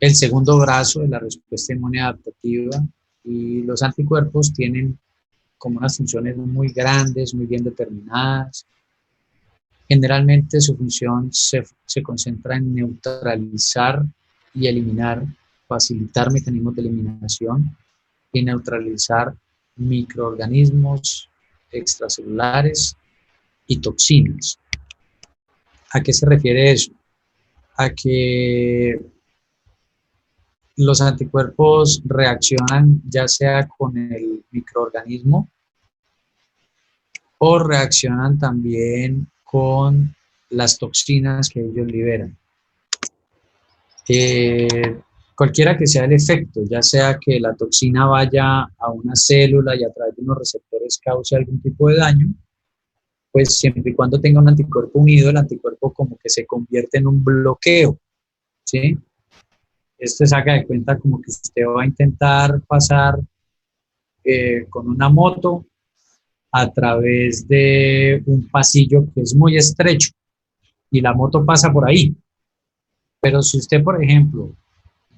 el segundo brazo de la respuesta inmune adaptativa, y los anticuerpos tienen como unas funciones muy grandes, muy bien determinadas. Generalmente su función se concentra en neutralizar y eliminar, facilitar mecanismos de eliminación y neutralizar microorganismos extracelulares y toxinas. ¿A qué se refiere eso? A que los anticuerpos reaccionan ya sea con el microorganismo o reaccionan también con las toxinas que ellos liberan. Eh, Cualquiera que sea el efecto, ya sea que la toxina vaya a una célula y a través de unos receptores cause algún tipo de daño, pues siempre y cuando tenga un anticuerpo unido, el anticuerpo como que se convierte en un bloqueo, ¿sí? Esto se haga de cuenta como que usted va a intentar pasar con una moto a través de un pasillo que es muy estrecho y la moto pasa por ahí. Pero si usted, por ejemplo,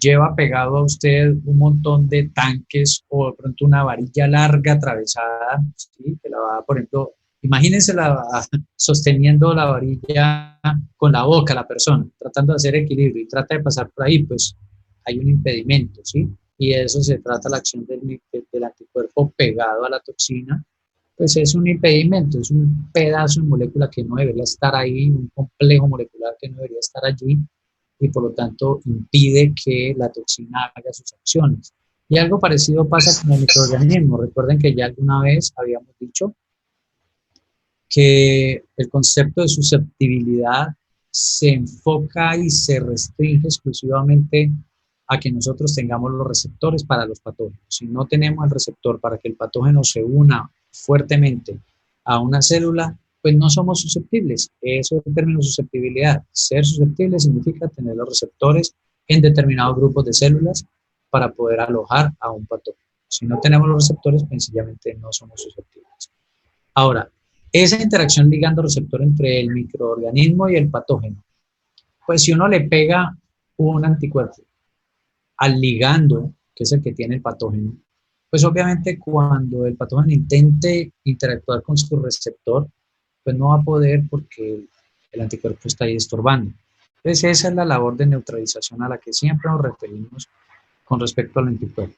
lleva pegado a usted un montón de tanques o de pronto una varilla larga atravesada, ¿sí? Que la va, por ejemplo, imagínense sosteniendo la varilla con la boca la persona, tratando de hacer equilibrio y trata de pasar por ahí, pues hay un impedimento, ¿sí? Y de eso se trata la acción del anticuerpo pegado a la toxina, pues es un impedimento, es un pedazo de molécula que no debería estar ahí, un complejo molecular que no debería estar allí, y por lo tanto impide que la toxina haga sus acciones. Y algo parecido pasa con el microorganismo. Recuerden que ya alguna vez habíamos dicho que el concepto de susceptibilidad se enfoca y se restringe exclusivamente a que nosotros tengamos los receptores para los patógenos. Si no tenemos el receptor para que el patógeno se una fuertemente a una célula, pues no somos susceptibles. Eso es el término susceptibilidad. Ser susceptible significa tener los receptores en determinados grupos de células para poder alojar a un patógeno. Si no tenemos los receptores, pues sencillamente no somos susceptibles. Ahora, esa interacción ligando-receptor entre el microorganismo y el patógeno, pues si uno le pega un anticuerpo al ligando, que es el que tiene el patógeno, pues obviamente cuando el patógeno intente interactuar con su receptor, pues no va a poder porque el anticuerpo está ahí estorbando. Entonces esa es la labor de neutralización a la que siempre nos referimos con respecto al anticuerpo.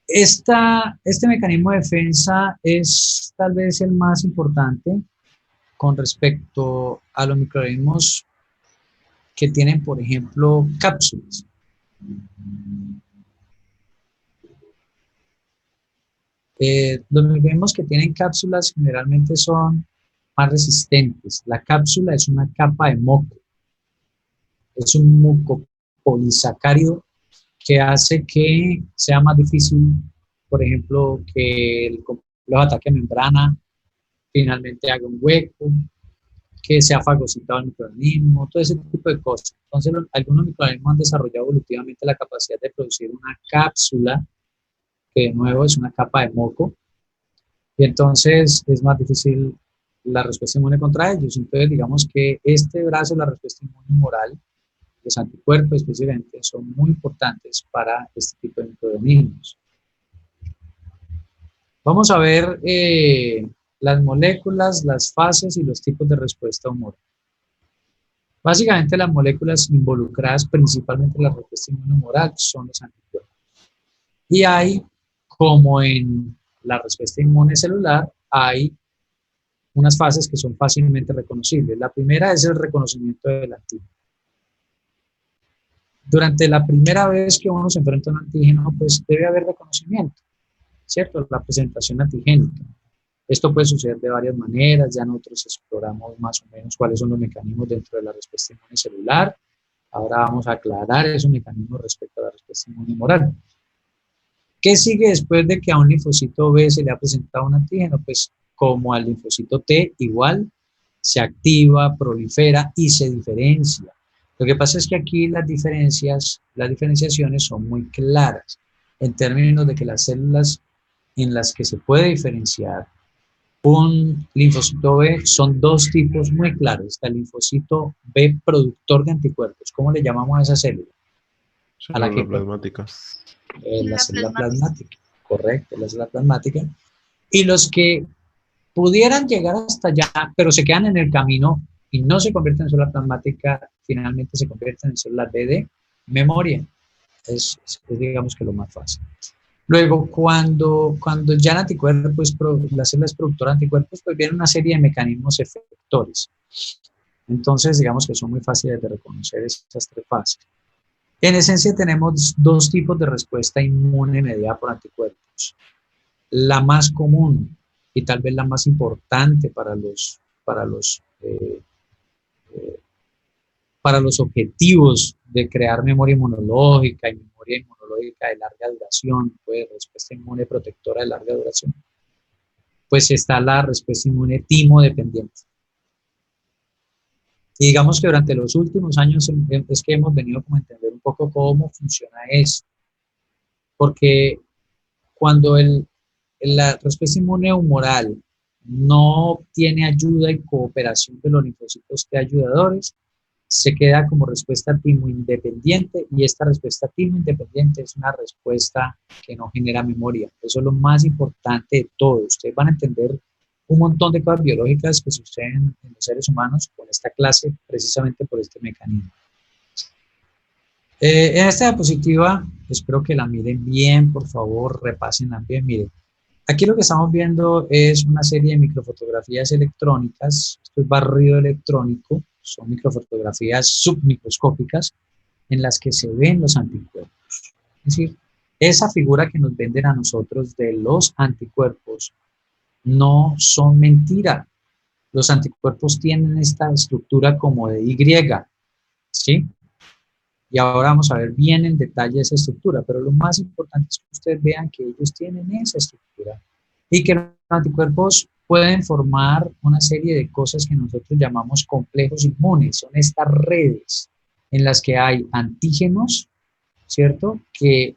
Este mecanismo de defensa es tal vez el más importante con respecto a los microorganismos que tienen, por ejemplo, cápsulas. Los microorganismos que tienen cápsulas generalmente son más resistentes. La cápsula es una capa de moco, es un mucopolisacárido que hace que sea más difícil, por ejemplo, que el complejo de ataque a membrana finalmente haga un hueco, que sea fagocitado el microorganismo, todo ese tipo de cosas. Entonces, algunos microorganismos han desarrollado evolutivamente la capacidad de producir una cápsula, que de nuevo es una capa de moco, y entonces es más difícil la respuesta inmune contra ellos. Entonces, digamos que este brazo de la respuesta inmune humoral, los anticuerpos específicamente, son muy importantes para este tipo de microorganismos. Vamos a ver las moléculas, las fases y los tipos de respuesta humoral. Básicamente las moléculas involucradas principalmente en la respuesta inmunohumoral son los anticuerpos. Y hay, como en la respuesta inmune celular, hay unas fases que son fácilmente reconocibles. La primera es el reconocimiento del antígeno. Durante la primera vez que uno se enfrenta a un antígeno, pues debe haber reconocimiento, ¿cierto? La presentación antigénica. Esto puede suceder de varias maneras, ya nosotros exploramos más o menos cuáles son los mecanismos dentro de la respuesta inmune celular. Ahora vamos a aclarar esos mecanismos respecto a la respuesta inmune humoral. ¿Qué sigue después de que a un linfocito B se le ha presentado un antígeno? Pues como al linfocito T, igual se activa, prolifera y se diferencia. Lo que pasa es que aquí las diferenciaciones son muy claras en términos de que las células en las que se puede diferenciar Un linfocito B son dos tipos muy claros. Está el linfocito B productor de anticuerpos. ¿Cómo le llamamos a esa célula? A la Célula que plasmática. la célula plasmática, correcto, la célula plasmática. Y los que pudieran llegar hasta allá, pero se quedan en el camino y no se convierten en célula plasmática, finalmente se convierten en células B de memoria. Es digamos que lo más fácil. Luego, cuando ya el anticuerpo la célula es productora de anticuerpos, pues viene una serie de mecanismos efectores. Entonces, digamos que son muy fáciles de reconocer esas tres fases. En esencia, tenemos dos tipos de respuesta inmune mediada por anticuerpos. La más común y tal vez la más importante para los objetivos de crear memoria inmunológica y memoria inmunológica de larga duración, pues respuesta inmune protectora de larga duración, pues está la respuesta inmune timo-dependiente. Y digamos que durante los últimos años es que hemos venido como a entender un poco cómo funciona eso, porque cuando la respuesta inmune humoral no obtiene ayuda y cooperación de los linfocitos T ayudadores, se queda como respuesta timo-independiente, y esta respuesta timo-independiente es una respuesta que no genera memoria. Eso es lo más importante de todo. Ustedes van a entender un montón de cosas biológicas que suceden en los seres humanos con esta clase precisamente por este mecanismo. En esta diapositiva, espero que la miren bien, por favor, repásenla bien, miren. Aquí lo que estamos viendo es una serie de microfotografías electrónicas. Esto es barrido electrónico, son microfotografías submicroscópicas en las que se ven los anticuerpos. Es decir, esa figura que nos venden a nosotros de los anticuerpos no son mentira. Los anticuerpos tienen esta estructura como de Y, ¿sí? Y ahora vamos a ver bien en detalle esa estructura, pero lo más importante es que ustedes vean que ellos tienen esa estructura y que los anticuerpos pueden formar una serie de cosas que nosotros llamamos complejos inmunes. Son estas redes en las que hay antígenos, ¿cierto? Que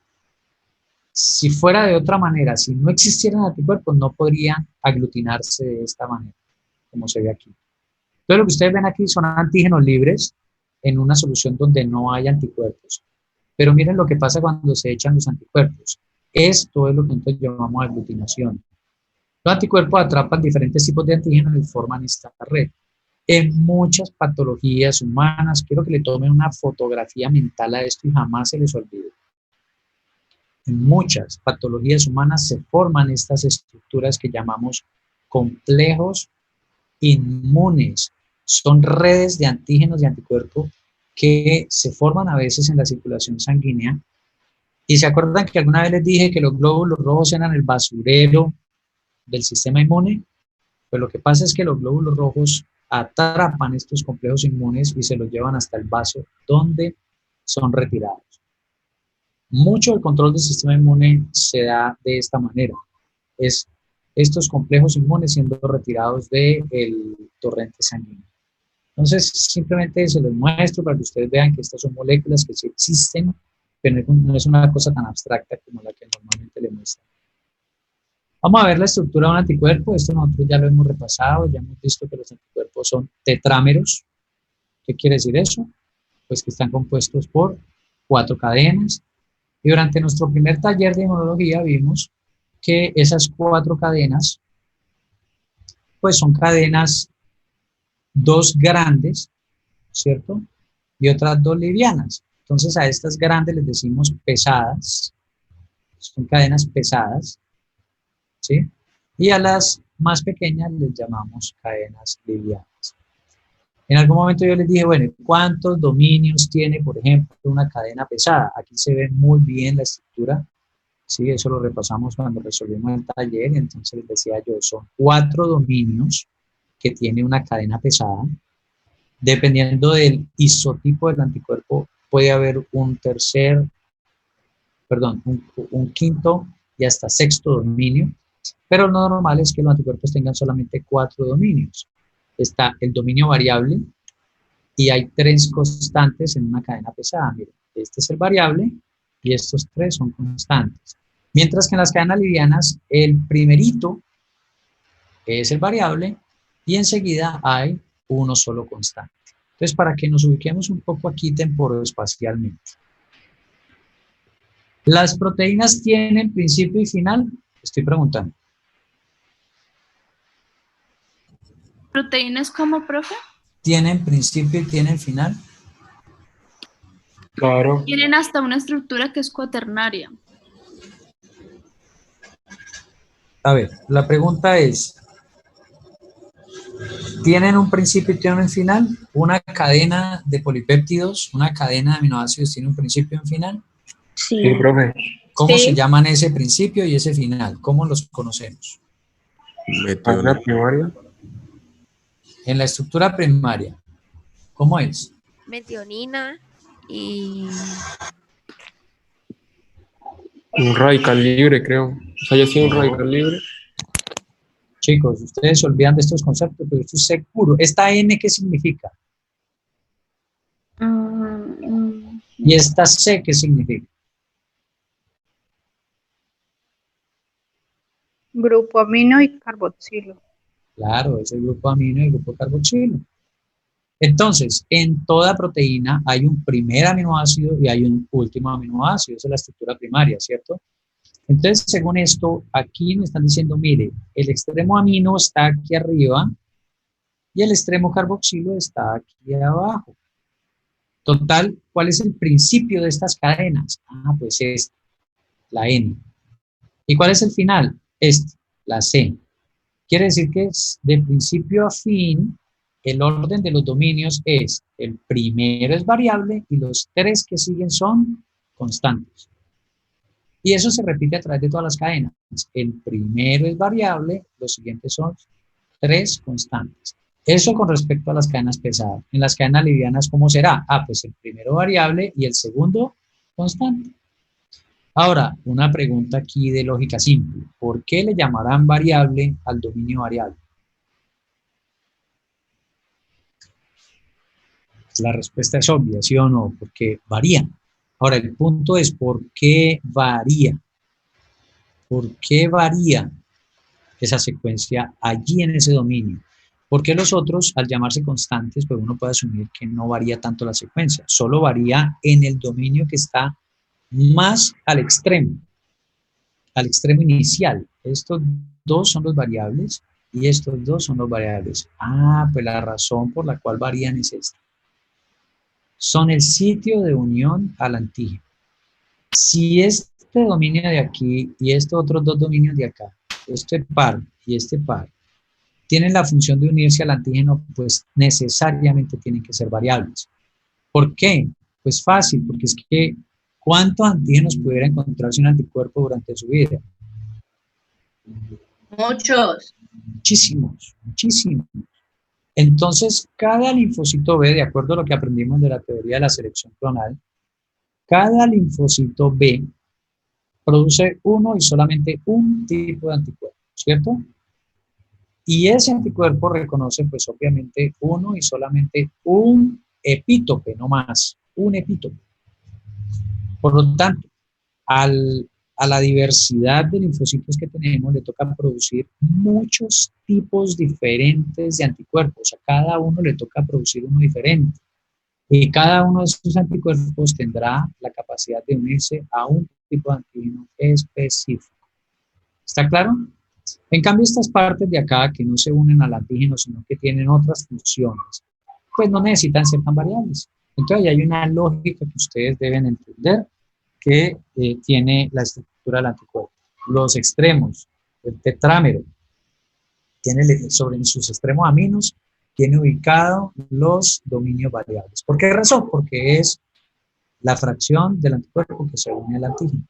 si fuera de otra manera, si no existieran anticuerpos, no podrían aglutinarse de esta manera, como se ve aquí. Entonces, lo que ustedes ven aquí son antígenos libres en una solución donde no hay anticuerpos. Pero miren lo que pasa cuando se echan los anticuerpos. Esto es lo que entonces llamamos aglutinación. Los anticuerpos atrapan diferentes tipos de antígenos y forman esta red. En muchas patologías humanas, quiero que le tomen una fotografía mental a esto y jamás se les olvide. En muchas patologías humanas se forman estas estructuras que llamamos complejos inmunes. Son redes de antígenos y anticuerpos que se forman a veces en la circulación sanguínea. Y se acuerdan que alguna vez les dije que los glóbulos rojos eran el basurero del sistema inmune. Pues lo que pasa es que los glóbulos rojos atrapan estos complejos inmunes y se los llevan hasta el vaso donde son retirados. Mucho del control del sistema inmune se da de esta manera. Es estos complejos inmunes siendo retirados del torrente sanguíneo. Entonces, simplemente se los muestro para que ustedes vean que estas son moléculas que sí existen, pero no es una cosa tan abstracta como la que normalmente le muestran. Vamos a ver la estructura de un anticuerpo. Esto nosotros ya lo hemos repasado, ya hemos visto que los anticuerpos son tetrámeros. ¿Qué quiere decir eso? Pues que están compuestos por 4 cadenas. Y durante nuestro primer taller de inmunología vimos que esas 4 cadenas, pues son cadenas, 2 grandes, ¿cierto? Y otras 2 livianas. Entonces a estas grandes les decimos pesadas, son cadenas pesadas, ¿sí? Y a las más pequeñas les llamamos cadenas livianas. En algún momento yo les dije, bueno, ¿cuántos dominios tiene, por ejemplo, una cadena pesada? Aquí se ve muy bien la estructura, ¿sí? Eso lo repasamos cuando resolvimos el taller, entonces les decía yo, son 4 dominios que tiene una cadena pesada. Dependiendo del isotipo del anticuerpo, puede haber un quinto y hasta sexto dominio, pero lo normal es que los anticuerpos tengan solamente 4 dominios. Está el dominio variable y hay 3 constantes en una cadena pesada. Miren, este es el variable y estos 3 son constantes. Mientras que en las cadenas livianas, el primerito es el variable, y enseguida hay uno solo constante. Entonces, para que nos ubiquemos un poco aquí temporoespacialmente. ¿Las proteínas tienen principio y final? Estoy preguntando. ¿Proteínas como, profe? ¿Tienen principio y tienen final? Claro. Tienen hasta una estructura que es cuaternaria. A ver, la pregunta es, ¿tienen un principio y tienen un final? ¿Una cadena de polipéptidos, una cadena de aminoácidos tiene un principio y un final? Sí, Sí. profe. ¿Cómo se Sí. llaman ese principio y ese final? ¿Cómo los conocemos? Cadena primaria. En la estructura primaria, ¿cómo es? Metionina y Un radical libre, creo. O sea, ya sido un radical libre. Chicos, ustedes se olvidan de estos conceptos, pero esto es seguro. ¿Esta N qué significa? ¿Y esta C qué significa? Grupo amino y carboxilo. Claro, es el grupo amino y el grupo carboxilo. Entonces, en toda proteína hay un primer aminoácido y hay un último aminoácido. Esa es la estructura primaria, ¿cierto? Entonces, según esto, aquí me están diciendo, mire, el extremo amino está aquí arriba y el extremo carboxilo está aquí abajo. Total, ¿cuál es el principio de estas cadenas? Ah, pues es la N. ¿Y cuál es el final? La C. Quiere decir que de principio a fin, el orden de los dominios es, el primero es variable y los tres que siguen son constantes. Y eso se repite a través de todas las cadenas. El primero es variable, los siguientes son tres constantes. Eso con respecto a las cadenas pesadas. En las cadenas livianas, ¿cómo será? Ah, pues el primero variable y el segundo constante. Ahora, una pregunta aquí de lógica simple. ¿Por qué le llamarán variable al dominio variable? La respuesta es obvia, ¿sí o no? Porque varían. Ahora, el punto es, ¿por qué varía? ¿Por qué varía esa secuencia allí en ese dominio? Porque los otros, al llamarse constantes, pues uno puede asumir que no varía tanto la secuencia, solo varía en el dominio que está más al extremo inicial. Estos dos son los variables y estos dos son los variables. Ah, pues la razón por la cual varían es esta. Son el sitio de unión al antígeno. Si este dominio de aquí y estos otros dos dominios de acá, este par y este par, tienen la función de unirse al antígeno, pues necesariamente tienen que ser variables. ¿Por qué? Pues fácil, porque es que ¿cuántos antígenos pudiera encontrarse un anticuerpo durante su vida? Muchos. Muchísimos, muchísimos. Entonces, cada linfocito B, de acuerdo a lo que aprendimos de la teoría de la selección clonal, cada linfocito B produce uno y solamente un tipo de anticuerpo, ¿cierto? Y ese anticuerpo reconoce, pues obviamente, uno y solamente un epítope, no más, un epítope. Por lo tanto, a la diversidad de linfocitos que tenemos, le toca producir muchos tipos diferentes de anticuerpos. A cada uno le toca producir uno diferente. Y cada uno de esos anticuerpos tendrá la capacidad de unirse a un tipo de antígeno específico. ¿Está claro? En cambio, estas partes de acá que no se unen al antígeno, sino que tienen otras funciones, pues no necesitan ser tan variables. Entonces, hay una lógica que ustedes deben entender que tiene la estructura del anticuerpo. Los extremos, el tetrámero, tiene sobre sus extremos aminos, tiene ubicado los dominios variables. ¿Por qué razón? Porque es la fracción del anticuerpo que se une al antígeno.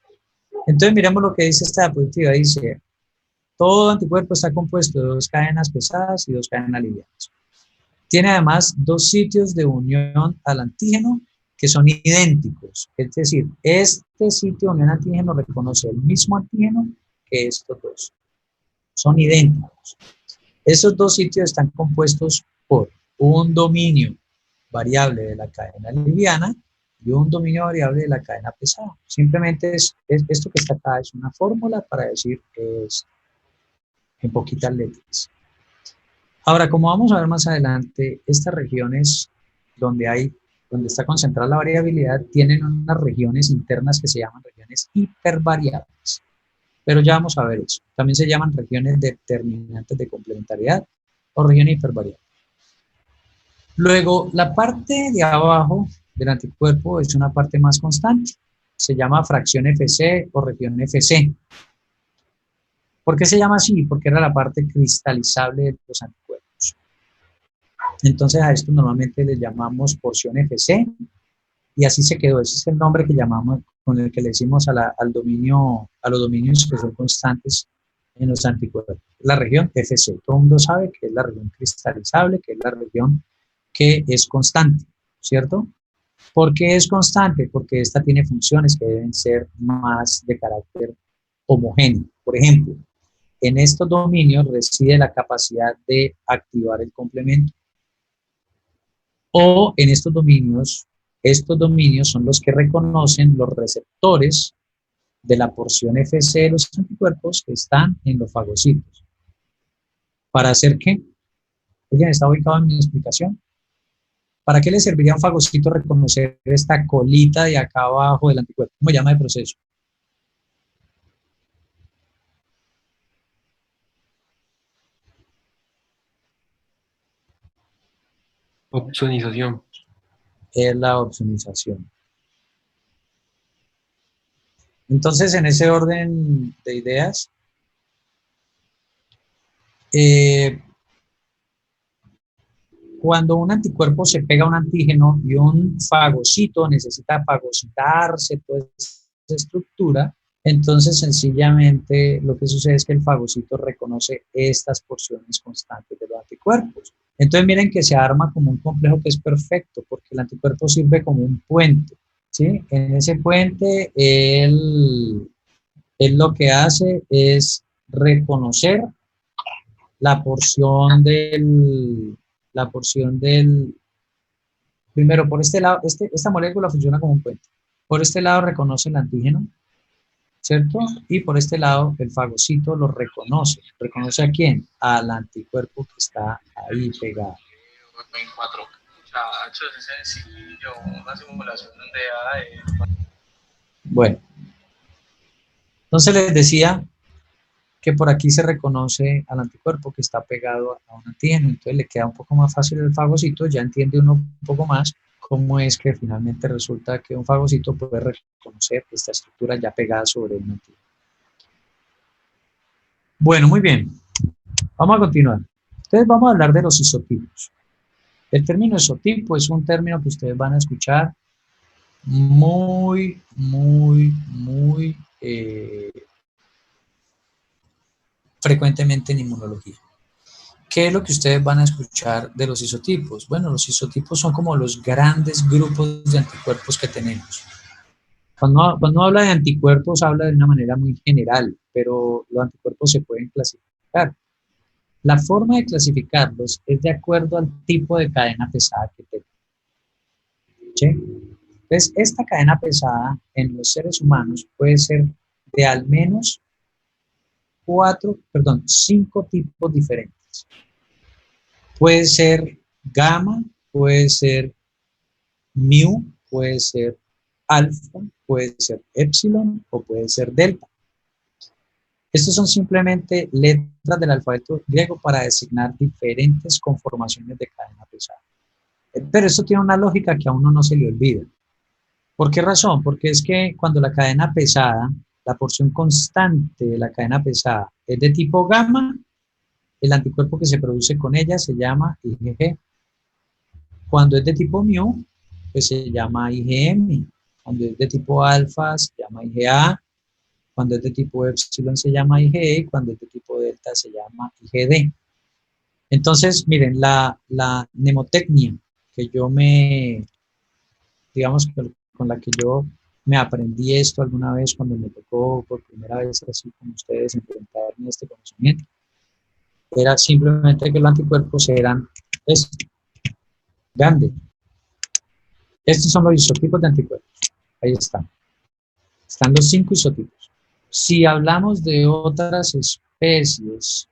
Entonces, miremos lo que dice esta diapositiva. Dice, todo anticuerpo está compuesto de dos cadenas pesadas y dos cadenas livianas. Tiene además dos sitios de unión al antígeno que son idénticos. Es decir, este sitio de unión al antígeno reconoce el mismo antígeno que estos dos. Son idénticos. Esos dos sitios están compuestos por un dominio variable de la cadena liviana y un dominio variable de la cadena pesada. Simplemente esto que está acá es una fórmula para decir que es en poquitas letras. Ahora, como vamos a ver más adelante, estas regiones donde está concentrada la variabilidad, tienen unas regiones internas que se llaman regiones hipervariables. Pero ya vamos a ver eso. También se llaman regiones determinantes de complementariedad o regiones hipervariables. Luego, la parte de abajo del anticuerpo es una parte más constante. Se llama fracción FC o región FC. ¿Por qué se llama así? Porque era la parte cristalizable de los anticuerpos. Entonces a esto normalmente le llamamos porción FC y así se quedó. Ese es el nombre que llamamos, con el que le decimos al dominio, a los dominios que son constantes en los anticuerpos. La región FC. Todo el mundo sabe que es la región cristalizable, que es la región que es constante, ¿cierto? ¿Por qué es constante? Porque esta tiene funciones que deben ser más de carácter homogéneo. Por ejemplo, en estos dominios reside la capacidad de activar el complemento. O en estos dominios son los que reconocen los receptores de la porción FC de los anticuerpos que están en los fagocitos. ¿Para hacer qué? ¿Alguien está ubicado en mi explicación? ¿Para qué le serviría a un fagocito reconocer esta colita de acá abajo del anticuerpo? ¿Cómo se llama el proceso? Opsonización. Es la opsonización. Entonces, en ese orden de ideas, cuando un anticuerpo se pega a un antígeno y un fagocito necesita fagocitarse, toda esa estructura, entonces sencillamente lo que sucede es que el fagocito reconoce estas porciones constantes de los anticuerpos. Entonces miren que se arma como un complejo que es perfecto, porque el anticuerpo sirve como un puente, ¿sí? En ese puente él lo que hace es reconocer la porción del, primero por este lado, esta molécula funciona como un puente. Por este lado reconoce el antígeno, ¿cierto? Y por este lado el fagocito lo reconoce. ¿Reconoce a quién? Al anticuerpo que está ahí pegado. En 4 muchachos, es sencillo, una simulación de Bueno, entonces les decía que por aquí se reconoce al anticuerpo que está pegado a un antígeno, entonces le queda un poco más fácil el fagocito, ya entiende uno un poco más cómo es que finalmente resulta que un fagocito puede reconocer esta estructura ya pegada sobre un antígeno. Bueno, muy bien, vamos a continuar. Entonces vamos a hablar de los isotipos. El término isotipo es un término que ustedes van a escuchar muy frecuentemente en inmunología. ¿Qué es lo que ustedes van a escuchar de los isotipos? Bueno, los isotipos son como los grandes grupos de anticuerpos que tenemos. Cuando habla de anticuerpos, habla de una manera muy general, pero los anticuerpos se pueden clasificar. La forma de clasificarlos es de acuerdo al tipo de cadena pesada que tengan. ¿Sí? Entonces, esta cadena pesada en los seres humanos puede ser de al menos 5 tipos diferentes. Puede ser gamma, puede ser mu, puede ser alfa, puede ser epsilon o puede ser delta. Estos son simplemente letras del alfabeto griego para designar diferentes conformaciones de cadena pesada. Pero esto tiene una lógica que a uno no se le olvida. ¿Por qué razón? Porque es que cuando la cadena pesada, la porción constante de la cadena pesada es de tipo gamma, el anticuerpo que se produce con ella se llama IgG. Cuando es de tipo mu, pues se llama IgM. Cuando es de tipo alfa, se llama IgA. Cuando es de tipo epsilon, se llama IgE. Y cuando es de tipo delta, se llama IgD. Entonces, miren, la mnemotecnia que digamos, con la que yo me aprendí esto alguna vez cuando me tocó por primera vez, así como ustedes, enfrentarme a este conocimiento, era simplemente que los anticuerpos eran grande. Estos son los isotipos de anticuerpos. Ahí están. Están los 5 isotipos. Si hablamos de otras especies,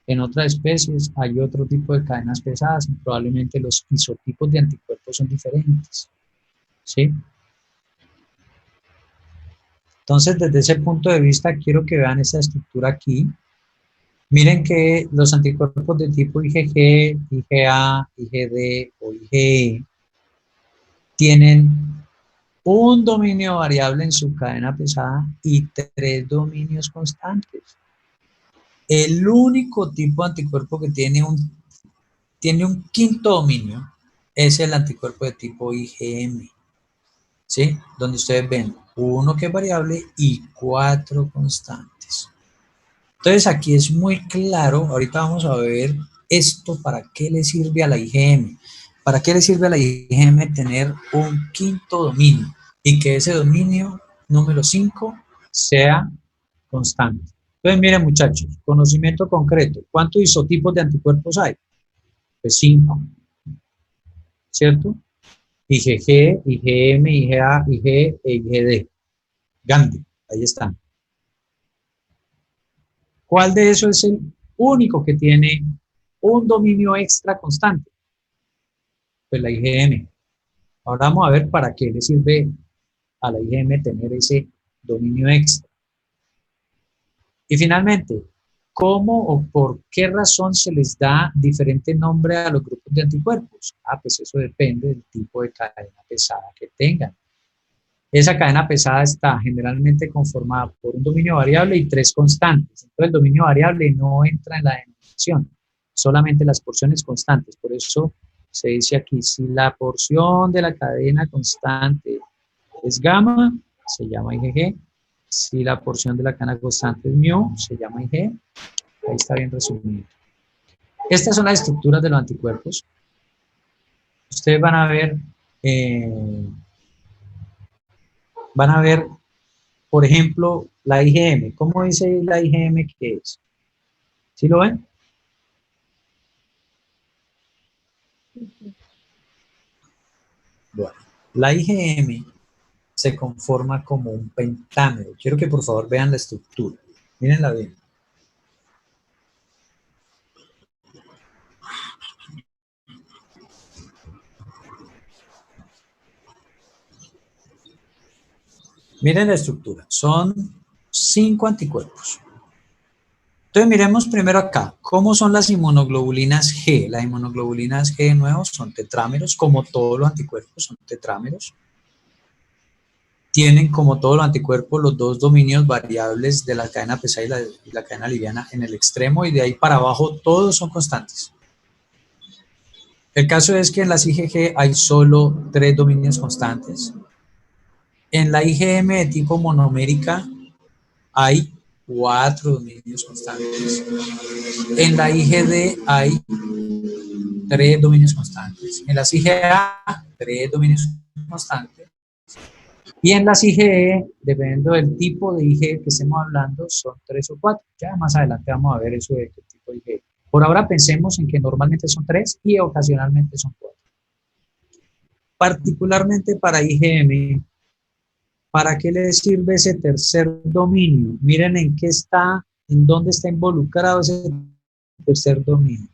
En otras especies hay otro tipo de cadenas pesadas y probablemente los isotipos de anticuerpos son diferentes. ¿Sí? Entonces, desde ese punto de vista, quiero que vean esa estructura aquí. Miren que los anticuerpos de tipo IgG, IgA, IgD o IgE tienen un dominio variable en su cadena pesada y 3 dominios constantes. El único tipo de anticuerpo que tiene un quinto dominio es el anticuerpo de tipo IgM, ¿sí? Donde ustedes ven uno que es variable y 4 constantes. Entonces aquí es muy claro, ahorita vamos a ver esto para qué le sirve a la IgM. ¿Para qué le sirve a la IgM tener un quinto dominio? Y que ese dominio número 5 sea constante. Entonces, miren muchachos, conocimiento concreto. ¿Cuántos isotipos de anticuerpos hay? Pues 5, ¿cierto? IgG, IgM, IgA, Ig e IgD. Gandhi, ahí están. ¿Cuál de esos es el único que tiene un dominio extra constante? Pues la IgM. Ahora vamos a ver para qué le sirve a la IgM tener ese dominio extra. Y finalmente, ¿cómo o por qué razón se les da diferente nombre a los grupos de anticuerpos? Pues eso depende del tipo de cadena pesada que tengan. Esa cadena pesada está generalmente conformada por un dominio variable y 3 constantes. Entonces el dominio variable no entra en la denominación, solamente las porciones constantes. Por eso se dice aquí, si la porción de la cadena constante es gamma, se llama IgG. Si la porción de la cadena constante es mu, se llama Ig. Ahí está bien resumido. Estas son las estructuras de los anticuerpos. Ustedes van a ver, por ejemplo, la IgM. ¿Cómo dice la IgM que es? ¿Sí lo ven? Bueno, la IgM se conforma como un pentámero. Quiero que por favor vean la estructura. Mírenla bien. Miren la estructura. Son 5 anticuerpos. Entonces miremos primero acá, ¿cómo son las inmunoglobulinas G? Las inmunoglobulinas G de nuevo son tetrámeros, como todos los anticuerpos son tetrámeros. Tienen como todos los anticuerpos los dos dominios variables de la cadena pesada y la cadena liviana en el extremo, y de ahí para abajo todos son constantes. El caso es que en las IgG hay solo 3 dominios constantes. En la IgM de tipo monomérica hay 4 dominios constantes. En la IgD hay 3 dominios constantes. En las IgA, 3 dominios constantes. Y en las IgE, dependiendo del tipo de IgE que estemos hablando, son 3 o 4. Ya más adelante vamos a ver eso de qué tipo de IgE. Por ahora pensemos en que normalmente son 3 y ocasionalmente son 4. Particularmente para IgM, ¿para qué le sirve ese tercer dominio? Miren en dónde está involucrado ese tercer dominio.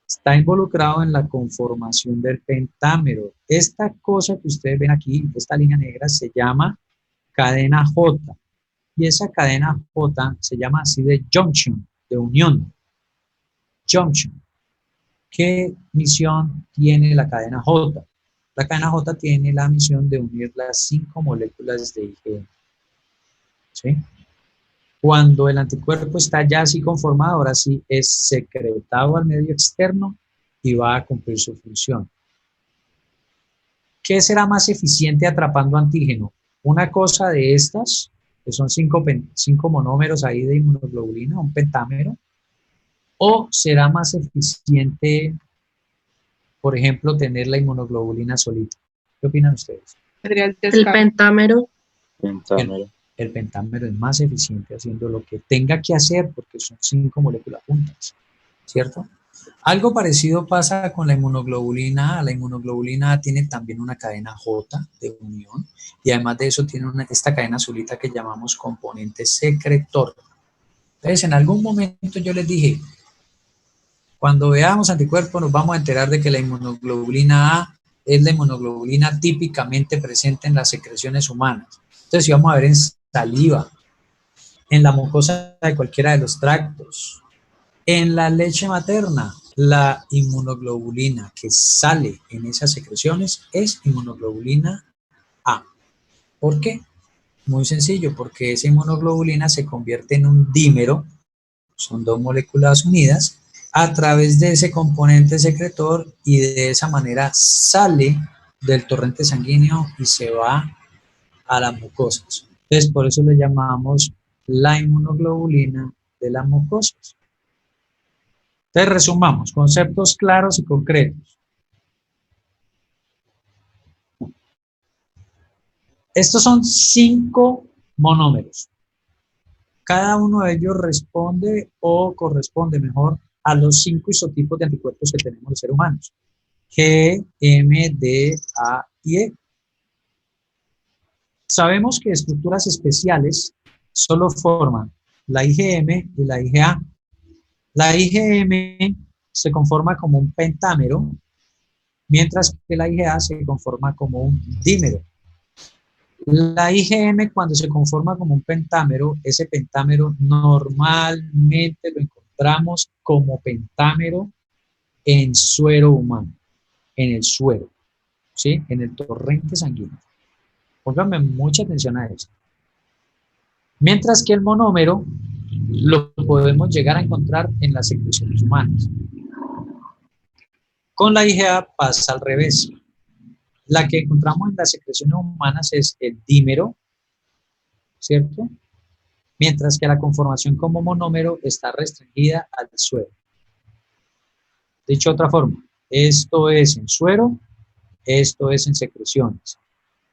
Está involucrado en la conformación del pentámero. Esta cosa que ustedes ven aquí, esta línea negra, se llama cadena J. Y esa cadena J se llama así de junction, de unión. Junction. ¿Qué misión tiene la cadena J? La cadena J tiene la misión de unir las 5 moléculas de IgG. ¿Sí? Cuando el anticuerpo está ya así conformado, ahora sí es secretado al medio externo y va a cumplir su función. ¿Qué será más eficiente atrapando antígeno? Una cosa de estas, que son 5 monómeros ahí de inmunoglobulina, un pentámero, o será más eficiente, por ejemplo, tener la inmunoglobulina solita. ¿Qué opinan ustedes? El pentámero. El pentámero es más eficiente haciendo lo que tenga que hacer porque son 5 moléculas juntas, ¿cierto? Algo parecido pasa con la inmunoglobulina A. La inmunoglobulina A tiene también una cadena J de unión y además de eso tiene esta cadena azulita que llamamos componente secretor. Entonces, en algún momento yo les dije, cuando veamos anticuerpos nos vamos a enterar de que la inmunoglobulina A es la inmunoglobulina típicamente presente en las secreciones humanas. Entonces, si vamos a ver en saliva, en la mucosa de cualquiera de los tractos, en la leche materna, la inmunoglobulina que sale en esas secreciones es inmunoglobulina A. ¿Por qué? Muy sencillo, porque esa inmunoglobulina se convierte en un dímero, son dos moléculas unidas, a través de ese componente secretor y de esa manera sale del torrente sanguíneo y se va a las mucosas. Entonces, por eso le llamamos la inmunoglobulina de las mucosas. Entonces, resumamos, conceptos claros y concretos. Estos son 5 monómeros. Cada uno de ellos responde o corresponde mejor a los 5 isotipos de anticuerpos que tenemos los seres humanos. G, M, D, A y E. Sabemos que estructuras especiales solo forman la IgM y la IgA. La IgM se conforma como un pentámero, mientras que la IgA se conforma como un dímero. La IgM, cuando se conforma como un pentámero, ese pentámero normalmente lo encontramos como pentámero en suero humano, en el suero, ¿sí? En el torrente sanguíneo. Pónganme mucha atención a esto. Mientras que el monómero lo podemos llegar a encontrar en las secreciones humanas. Con la IgA pasa al revés. La que encontramos en las secreciones humanas es el dímero, ¿cierto? Mientras que la conformación como monómero está restringida al suero. Dicho de otra forma, esto es en suero, esto es en secreciones.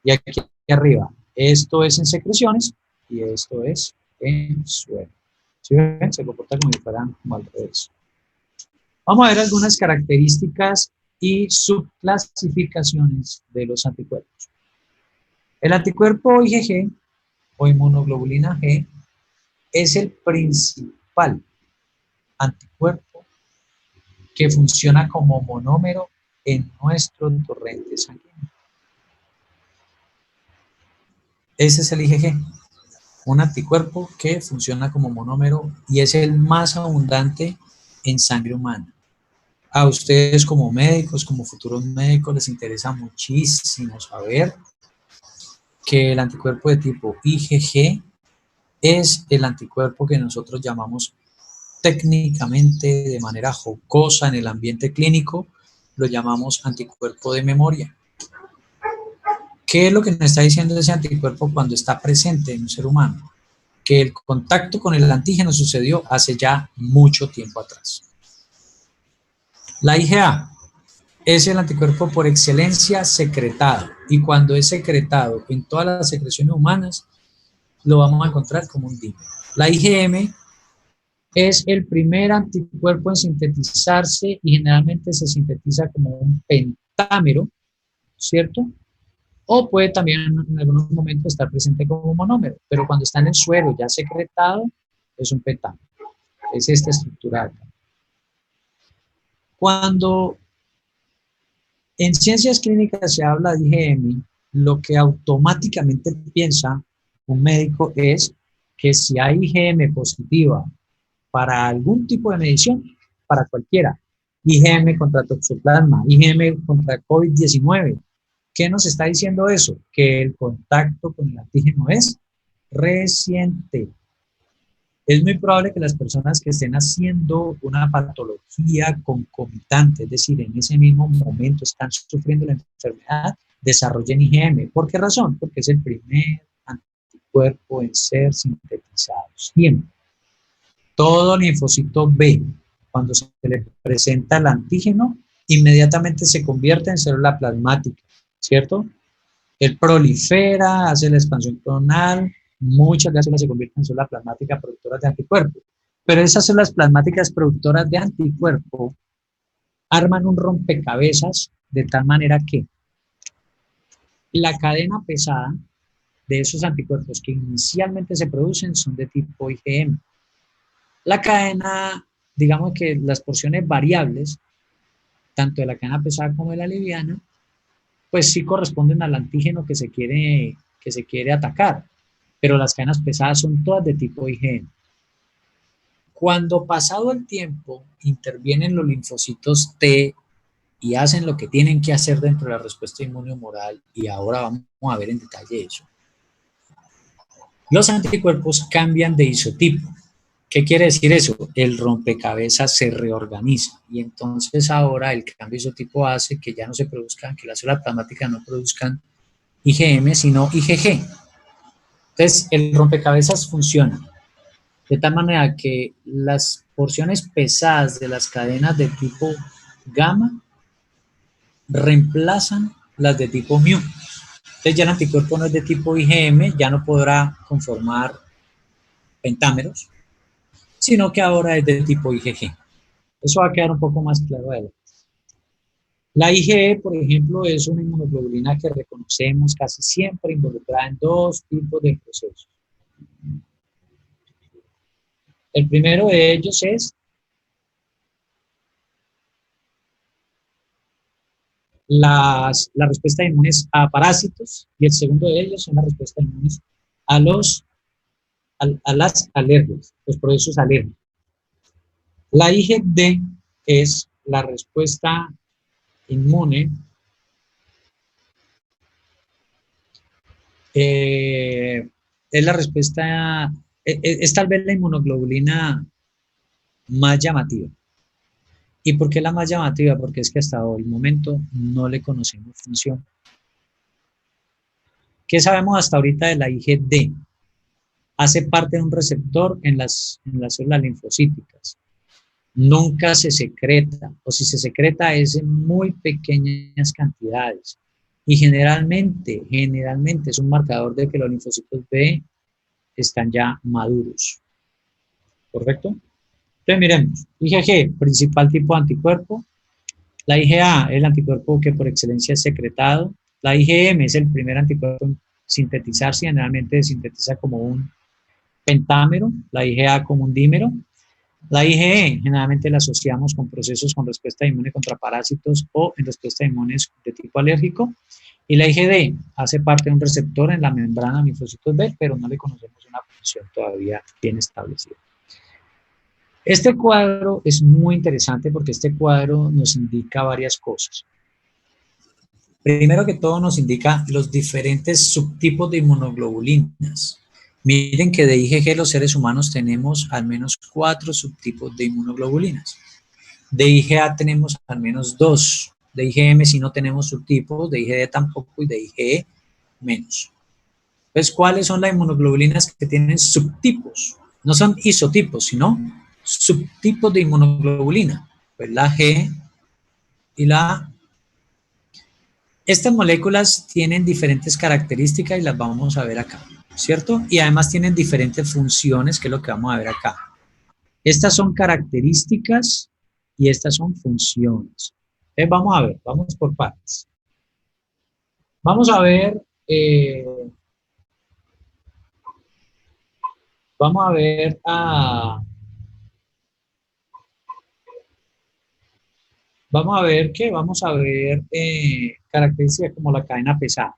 Y aquí arriba, esto es en secreciones y esto es en suero. ¿Sí ven? Se comporta como si fueran como al revés. Vamos a ver algunas características y subclasificaciones de los anticuerpos. El anticuerpo IgG o inmunoglobulina G es el principal anticuerpo que funciona como monómero en nuestro torrente sanguíneo. Ese es el IgG, un anticuerpo que funciona como monómero y es el más abundante en sangre humana. A ustedes como médicos, como futuros médicos, les interesa muchísimo saber que el anticuerpo de tipo IgG es el anticuerpo que nosotros llamamos técnicamente, de manera jocosa en el ambiente clínico, lo llamamos anticuerpo de memoria. ¿Qué es lo que nos está diciendo ese anticuerpo cuando está presente en un ser humano? Que el contacto con el antígeno sucedió hace ya mucho tiempo atrás. La IgA es el anticuerpo por excelencia secretado, y cuando es secretado en todas las secreciones humanas, lo vamos a encontrar como un dímero. La IgM es el primer anticuerpo en sintetizarse y generalmente se sintetiza como un pentámero, ¿cierto? O puede también en algunos momentos estar presente como monómero, pero cuando está en el suero ya secretado, es un pentámero. Es esta estructura acá. Cuando en ciencias clínicas se habla de IgM, lo que automáticamente piensa un médico es que si hay IgM positiva para algún tipo de medición, para cualquiera, IgM contra toxoplasma, IgM contra COVID-19, ¿qué nos está diciendo eso? Que el contacto con el antígeno es reciente. Es muy probable que las personas que estén haciendo una patología concomitante, es decir, en ese mismo momento están sufriendo la enfermedad, desarrollen IgM. ¿Por qué razón? Porque es el primer anticuerpo en ser sintetizado. Siempre. Todo linfocito B, cuando se le presenta el antígeno, inmediatamente se convierte en célula plasmática, ¿cierto? Él prolifera, hace la expansión clonal, muchas de las células se convierten en células plasmáticas productoras de anticuerpos. Pero esas células plasmáticas productoras de anticuerpo arman un rompecabezas de tal manera que la cadena pesada de esos anticuerpos que inicialmente se producen son de tipo IgM. La cadena, digamos que las porciones variables, tanto de la cadena pesada como de la liviana, pues sí corresponden al antígeno que se quiere atacar, pero las cadenas pesadas son todas de tipo IgM. Cuando pasado el tiempo intervienen los linfocitos T y hacen lo que tienen que hacer dentro de la respuesta inmunohumoral, y ahora vamos a ver en detalle eso, los anticuerpos cambian de isotipo. ¿Qué quiere decir eso? El rompecabezas se reorganiza y entonces ahora el cambio de isotipo hace que ya no se produzcan, que las células plasmáticas no produzcan IgM, sino IgG. Entonces, el rompecabezas funciona de tal manera que las porciones pesadas de las cadenas de tipo gamma reemplazan las de tipo mu. Entonces, ya el anticuerpo no es de tipo IgM, ya no podrá conformar pentámeros, sino que ahora es de tipo IgG. Eso va a quedar un poco más claro adelante. La IgE, por ejemplo, es una inmunoglobulina que reconocemos casi siempre involucrada en dos tipos de procesos. El primero de ellos es la respuesta de inmunes a parásitos y el segundo de ellos son las respuestas inmunes a, a las alergias, los procesos alérgicos. La IgD es la respuesta inmune es la respuesta, es tal vez la inmunoglobulina más llamativa. ¿Y por qué la más llamativa? Porque es que hasta el momento no le conocemos función. ¿Qué sabemos hasta ahorita de la IgD? Hace parte de un receptor en las células linfocíticas. Nunca se secreta, o si se secreta es en muy pequeñas cantidades. Y generalmente es un marcador de que los linfocitos B están ya maduros. ¿Correcto? Entonces miremos, IgG, principal tipo de anticuerpo. La IgA es el anticuerpo que por excelencia es secretado. La IgM es el primer anticuerpo en sintetizarse, generalmente se sintetiza como un pentámero, la IgA como un dímero. La IgE generalmente la asociamos con procesos con respuesta inmune contra parásitos o en respuesta inmunes de tipo alérgico. Y la IgD hace parte de un receptor en la membrana de linfocitos B, pero no le conocemos una función todavía bien establecida. Este cuadro es muy interesante porque este cuadro nos indica varias cosas. Primero que todo nos indica los diferentes subtipos de inmunoglobulinas. Miren que de IgG los seres humanos tenemos al menos 4 subtipos de inmunoglobulinas. De IgA tenemos al menos 2. De IgM si no tenemos subtipos, de IgD tampoco y de IgE menos. Entonces, ¿cuáles son las inmunoglobulinas que tienen subtipos? No son isotipos, sino subtipos de inmunoglobulina. Pues la G y la A. Estas moléculas tienen diferentes características y las vamos a ver acá, ¿cierto? Y además tienen diferentes funciones, que es lo que vamos a ver acá. Estas son características y estas son funciones. Entonces vamos a ver, vamos por partes. Vamos a ver, vamos a ver características como la cadena pesada.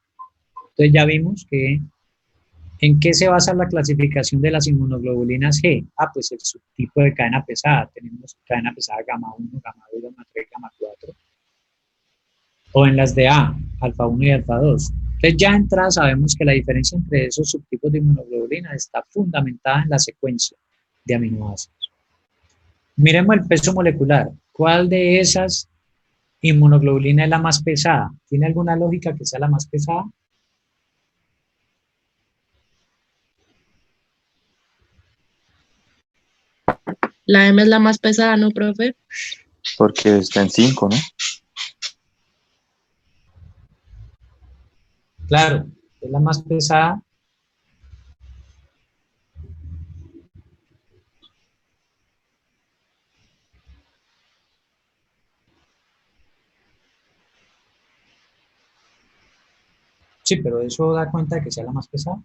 Entonces ya vimos que ¿en qué se basa la clasificación de las inmunoglobulinas G? Pues el subtipo de cadena pesada. Tenemos cadena pesada gamma 1, gamma 2, gamma 3, gamma 4. O en las de A, alfa 1 y alfa 2. Entonces ya de entrada sabemos que la diferencia entre esos subtipos de inmunoglobulina está fundamentada en la secuencia de aminoácidos. Miremos el peso molecular. ¿Cuál de esas inmunoglobulinas es la más pesada? ¿Tiene alguna lógica que sea la más pesada? La M es la más pesada, ¿no, profe? Porque está en 5, ¿no? Claro, es la más pesada. Sí, pero eso da cuenta de que sea la más pesada.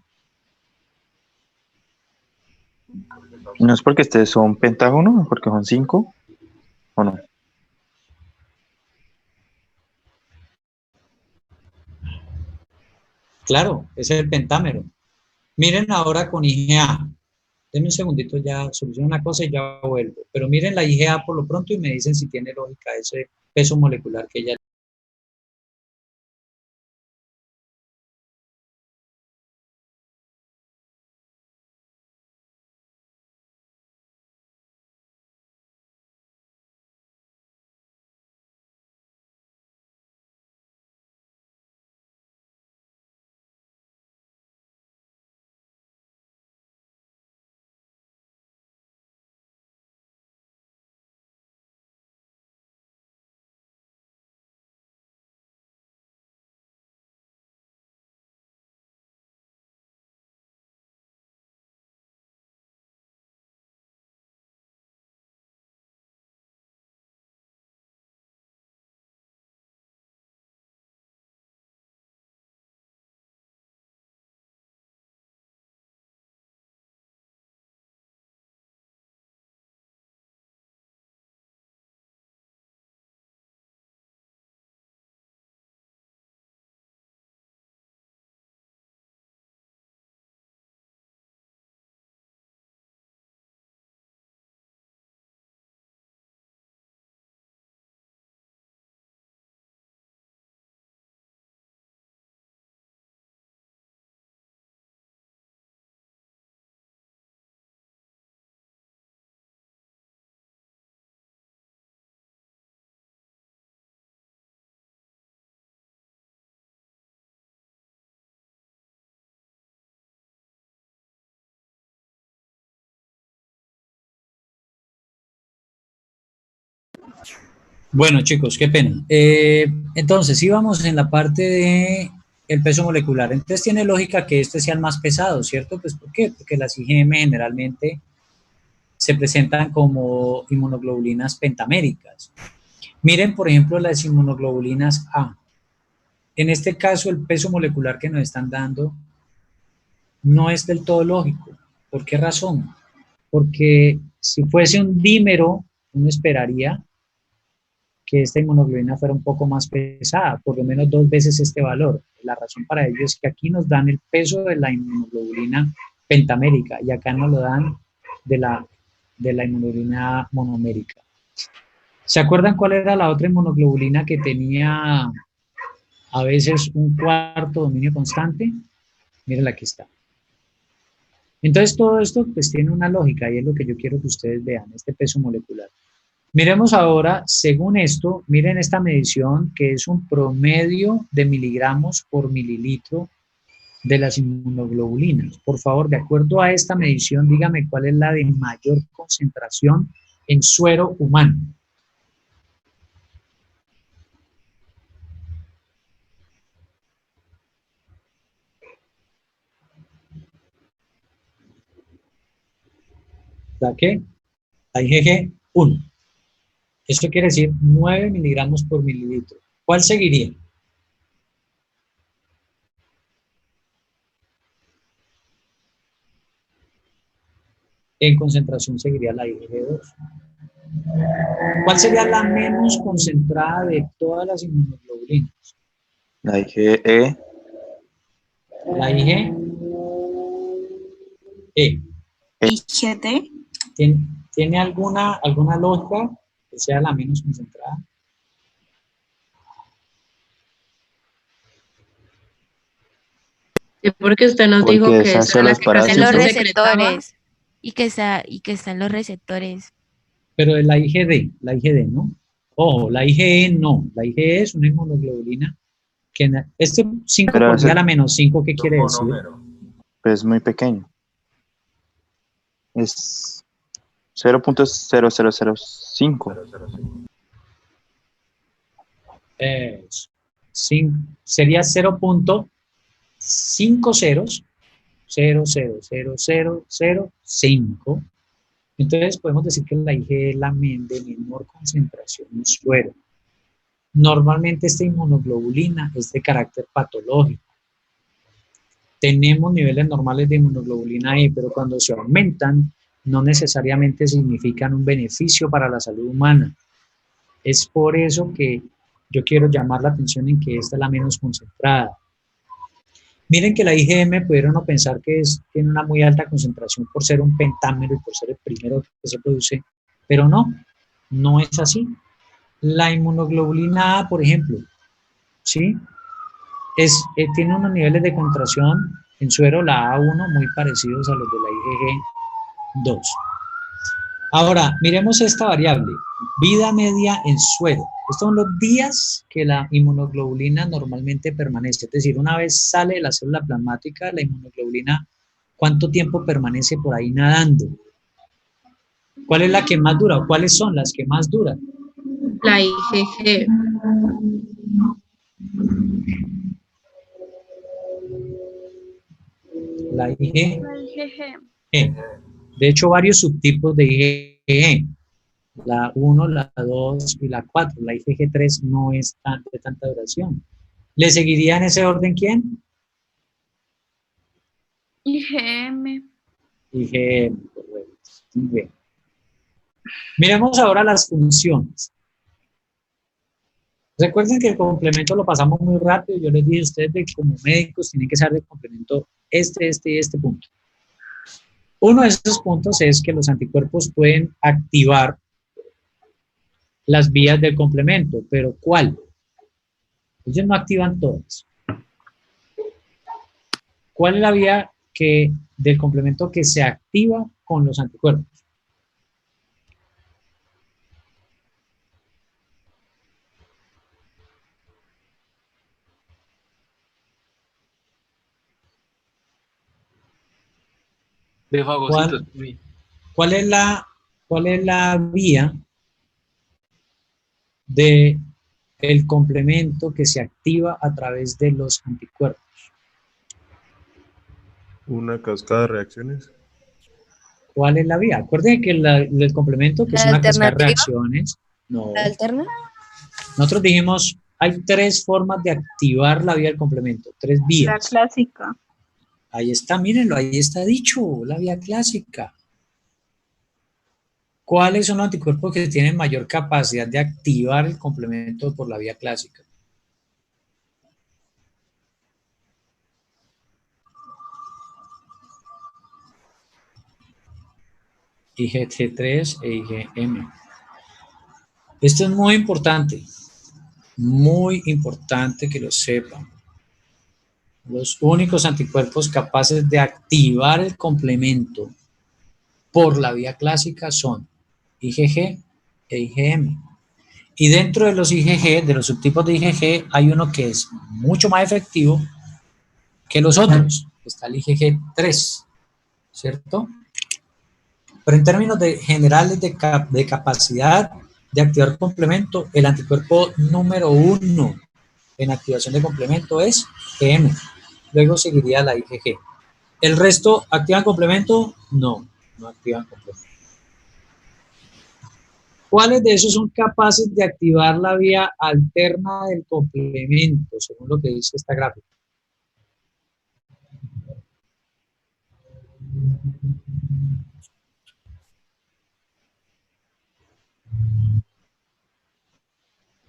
¿No es porque estos son pentágono, porque son 5 o no? Claro, ese es el pentámero. Miren ahora con IgA. Denme un segundito, ya soluciono una cosa y ya vuelvo. Pero miren la IgA por lo pronto y me dicen si tiene lógica ese peso molecular que ella. Bueno, chicos, qué pena. Entonces, íbamos en la parte de el peso molecular. Entonces, tiene lógica que este sea el más pesado, ¿cierto? Pues, ¿por qué? Porque las IgM generalmente se presentan como inmunoglobulinas pentaméricas. Miren, por ejemplo, las inmunoglobulinas A. En este caso, el peso molecular que nos están dando no es del todo lógico. ¿Por qué razón? Porque si fuese un dímero, uno esperaría que esta inmunoglobulina fuera un poco más pesada, por lo menos 2 veces este valor. La razón para ello es que aquí nos dan el peso de la inmunoglobulina pentamérica y acá nos lo dan de la inmunoglobulina monomérica. ¿Se acuerdan cuál era la otra inmunoglobulina que tenía a veces un cuarto dominio constante? Miren, aquí está. Entonces todo esto pues tiene una lógica y es lo que yo quiero que ustedes vean, este peso molecular. Miremos ahora, según esto, miren esta medición que es un promedio de miligramos por mililitro de las inmunoglobulinas. Por favor, de acuerdo a esta medición, dígame cuál es la de mayor concentración en suero humano. ¿La qué? La IgG 1. Esto quiere decir 9 miligramos por mililitro. ¿Cuál seguiría? En concentración seguiría la IgG2. ¿Cuál sería la menos concentrada de todas las inmunoglobulinas? La IgE. La IgE. IgD. ¿Tiene alguna lógica que sea la menos concentrada? Sí, porque usted nos Porque dijo que esas esa son era la los que casi En no los se parásitos. secretaba. receptores. Y que están los receptores. Pero de la IgD, ¿no? Ojo, la IgE no. La IgE es una inmunoglobulina que este 5 Pero por ese 10 a la menos 5, ¿qué quiere decir? es muy pequeño. Es 0.0005. Sería 0.50, 0.00005. Entonces podemos decir que la IgE es la de menor concentración en suero. Normalmente esta inmunoglobulina es de carácter patológico. Tenemos niveles normales de inmunoglobulina E, pero cuando se aumentan, no necesariamente significan un beneficio para la salud humana. Es por eso que yo quiero llamar la atención en que esta es la menos concentrada. Miren que la IgM pudieron no pensar que tiene una muy alta concentración por ser un pentámero y por ser el primero que se produce, pero no es así. La inmunoglobulina A, por ejemplo, ¿sí? Tiene unos niveles de concentración en suero, la A1, muy parecidos a los de la IgG2. Ahora, miremos esta variable, vida media en suero. Estos son los días que la inmunoglobulina normalmente permanece, es decir, una vez sale de la célula plasmática, la inmunoglobulina, ¿cuánto tiempo permanece por ahí nadando? ¿Cuál es la que más dura o cuáles son las que más duran? La IgG. La IgG. De hecho, varios subtipos de IgG. La 1, la 2 y la 4. La IgG3 no es de tanta duración. ¿Le seguiría en ese orden quién? IgM. IgM, correcto. Muy bien. Miremos ahora las funciones. Recuerden que el complemento lo pasamos muy rápido. Yo les dije a ustedes que como médicos tienen que saber del complemento este y este punto. Uno de esos puntos es que los anticuerpos pueden activar las vías del complemento, pero ¿cuál? Ellos no activan todas. ¿Cuál es la vía del complemento que se activa con los anticuerpos? De fagocitos. ¿Cuál es la vía del complemento que se activa a través de los anticuerpos? Una cascada de reacciones. ¿Cuál es la vía? Acuérdense que el complemento, que es una cascada de reacciones, no. ¿La alterna? Nosotros dijimos, hay 3 formas de activar la vía del complemento, 3 vías. La clásica. Ahí está, mírenlo, ahí está dicho, la vía clásica. ¿Cuáles son los anticuerpos que tienen mayor capacidad de activar el complemento por la vía clásica? IgG3 e IgM. Esto es muy importante que lo sepan. Los únicos anticuerpos capaces de activar el complemento por la vía clásica son IgG e IgM. Y dentro de los IgG, de los subtipos de IgG, hay uno que es mucho más efectivo que los otros. Está el IgG3, ¿cierto? Pero en términos generales de capacidad de activar complemento, el anticuerpo número 1 en activación de complemento es IgM. Luego seguiría la IgG. ¿El resto activan complemento? No activan complemento. ¿Cuáles de esos son capaces de activar la vía alterna del complemento, según lo que dice esta gráfica?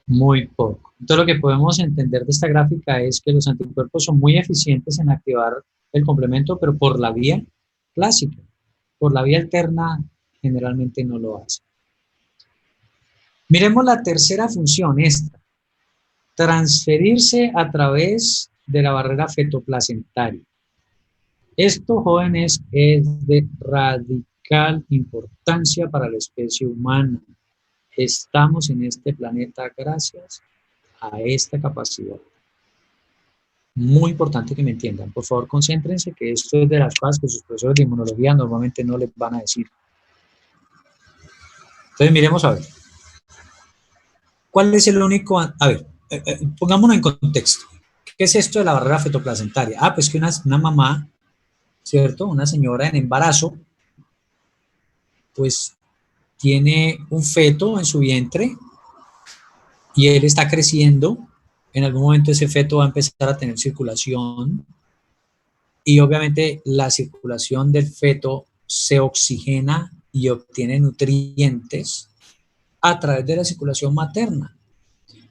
Muy poco. Entonces lo que podemos entender de esta gráfica es que los anticuerpos son muy eficientes en activar el complemento, pero por la vía clásica. Por la vía alterna generalmente no lo hace. Miremos la tercera función, esta. Transferirse a través de la barrera fetoplacentaria. Esto, jóvenes, es de radical importancia para la especie humana. Estamos en este planeta gracias a esta capacidad. Muy importante que me entiendan. Por favor, concéntrense que esto es de las cosas que sus profesores de inmunología normalmente no les van a decir. Entonces, miremos a ver. ¿Cuál es el único? A ver, pongámonos en contexto. ¿Qué es esto de la barrera fetoplacentaria? Pues que una mamá, ¿cierto? Una señora en embarazo, pues tiene un feto en su vientre y él está creciendo. En algún momento ese feto va a empezar a tener circulación y obviamente la circulación del feto se oxigena y obtiene nutrientes a través de la circulación materna.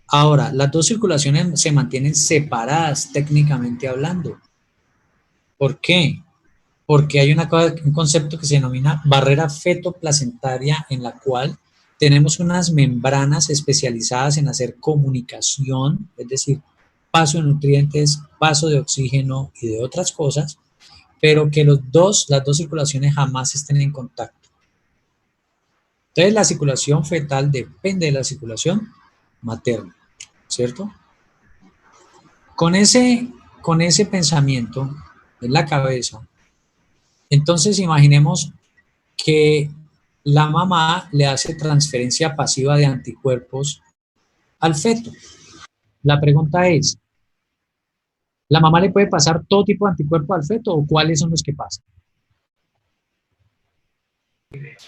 Ahora, las dos circulaciones se mantienen separadas técnicamente hablando. ¿Por qué? Porque hay un concepto que se denomina barrera fetoplacentaria, en la cual tenemos unas membranas especializadas en hacer comunicación, es decir, paso de nutrientes, paso de oxígeno y de otras cosas, pero que las dos circulaciones jamás estén en contacto. Entonces, la circulación fetal depende de la circulación materna, ¿cierto? Con ese pensamiento en la cabeza, entonces imaginemos que la mamá le hace transferencia pasiva de anticuerpos al feto. La pregunta es, ¿la mamá le puede pasar todo tipo de anticuerpos al feto o cuáles son los que pasan?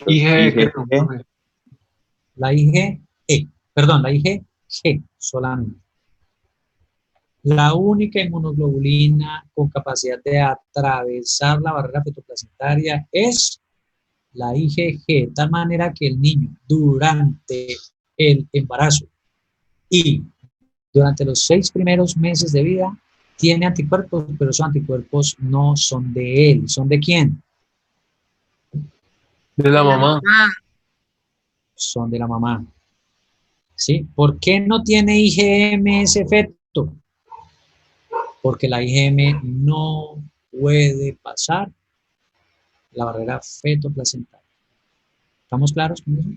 IgG, La IgG solamente. La única inmunoglobulina con capacidad de atravesar la barrera fetoplacentaria es la IgG, de tal manera que el niño durante el embarazo y durante los 6 primeros meses de vida tiene anticuerpos, pero esos anticuerpos no son de él. ¿Son de quién? de la mamá. Son de la mamá. ¿Sí? ¿Por qué no tiene IgM ese feto? Porque la IgM no puede pasar la barrera fetoplacentaria. ¿Estamos claros con eso?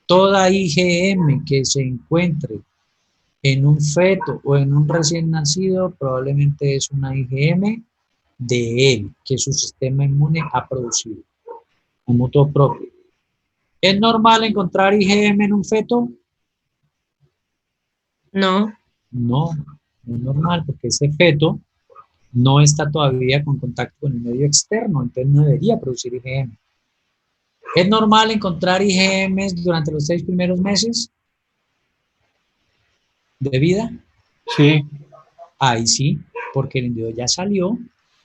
Toda IgM que se encuentre en un feto o en un recién nacido probablemente es una IgM de él, que su sistema inmune ha producido, un mutuo propio. ¿Es normal encontrar IgM en un feto? No. No, no es normal, porque ese feto no está todavía con contacto con el medio externo, entonces no debería producir IgM. ¿Es normal encontrar IgM durante los 6 primeros meses de vida? Sí. Ahí sí, porque el individuo ya salió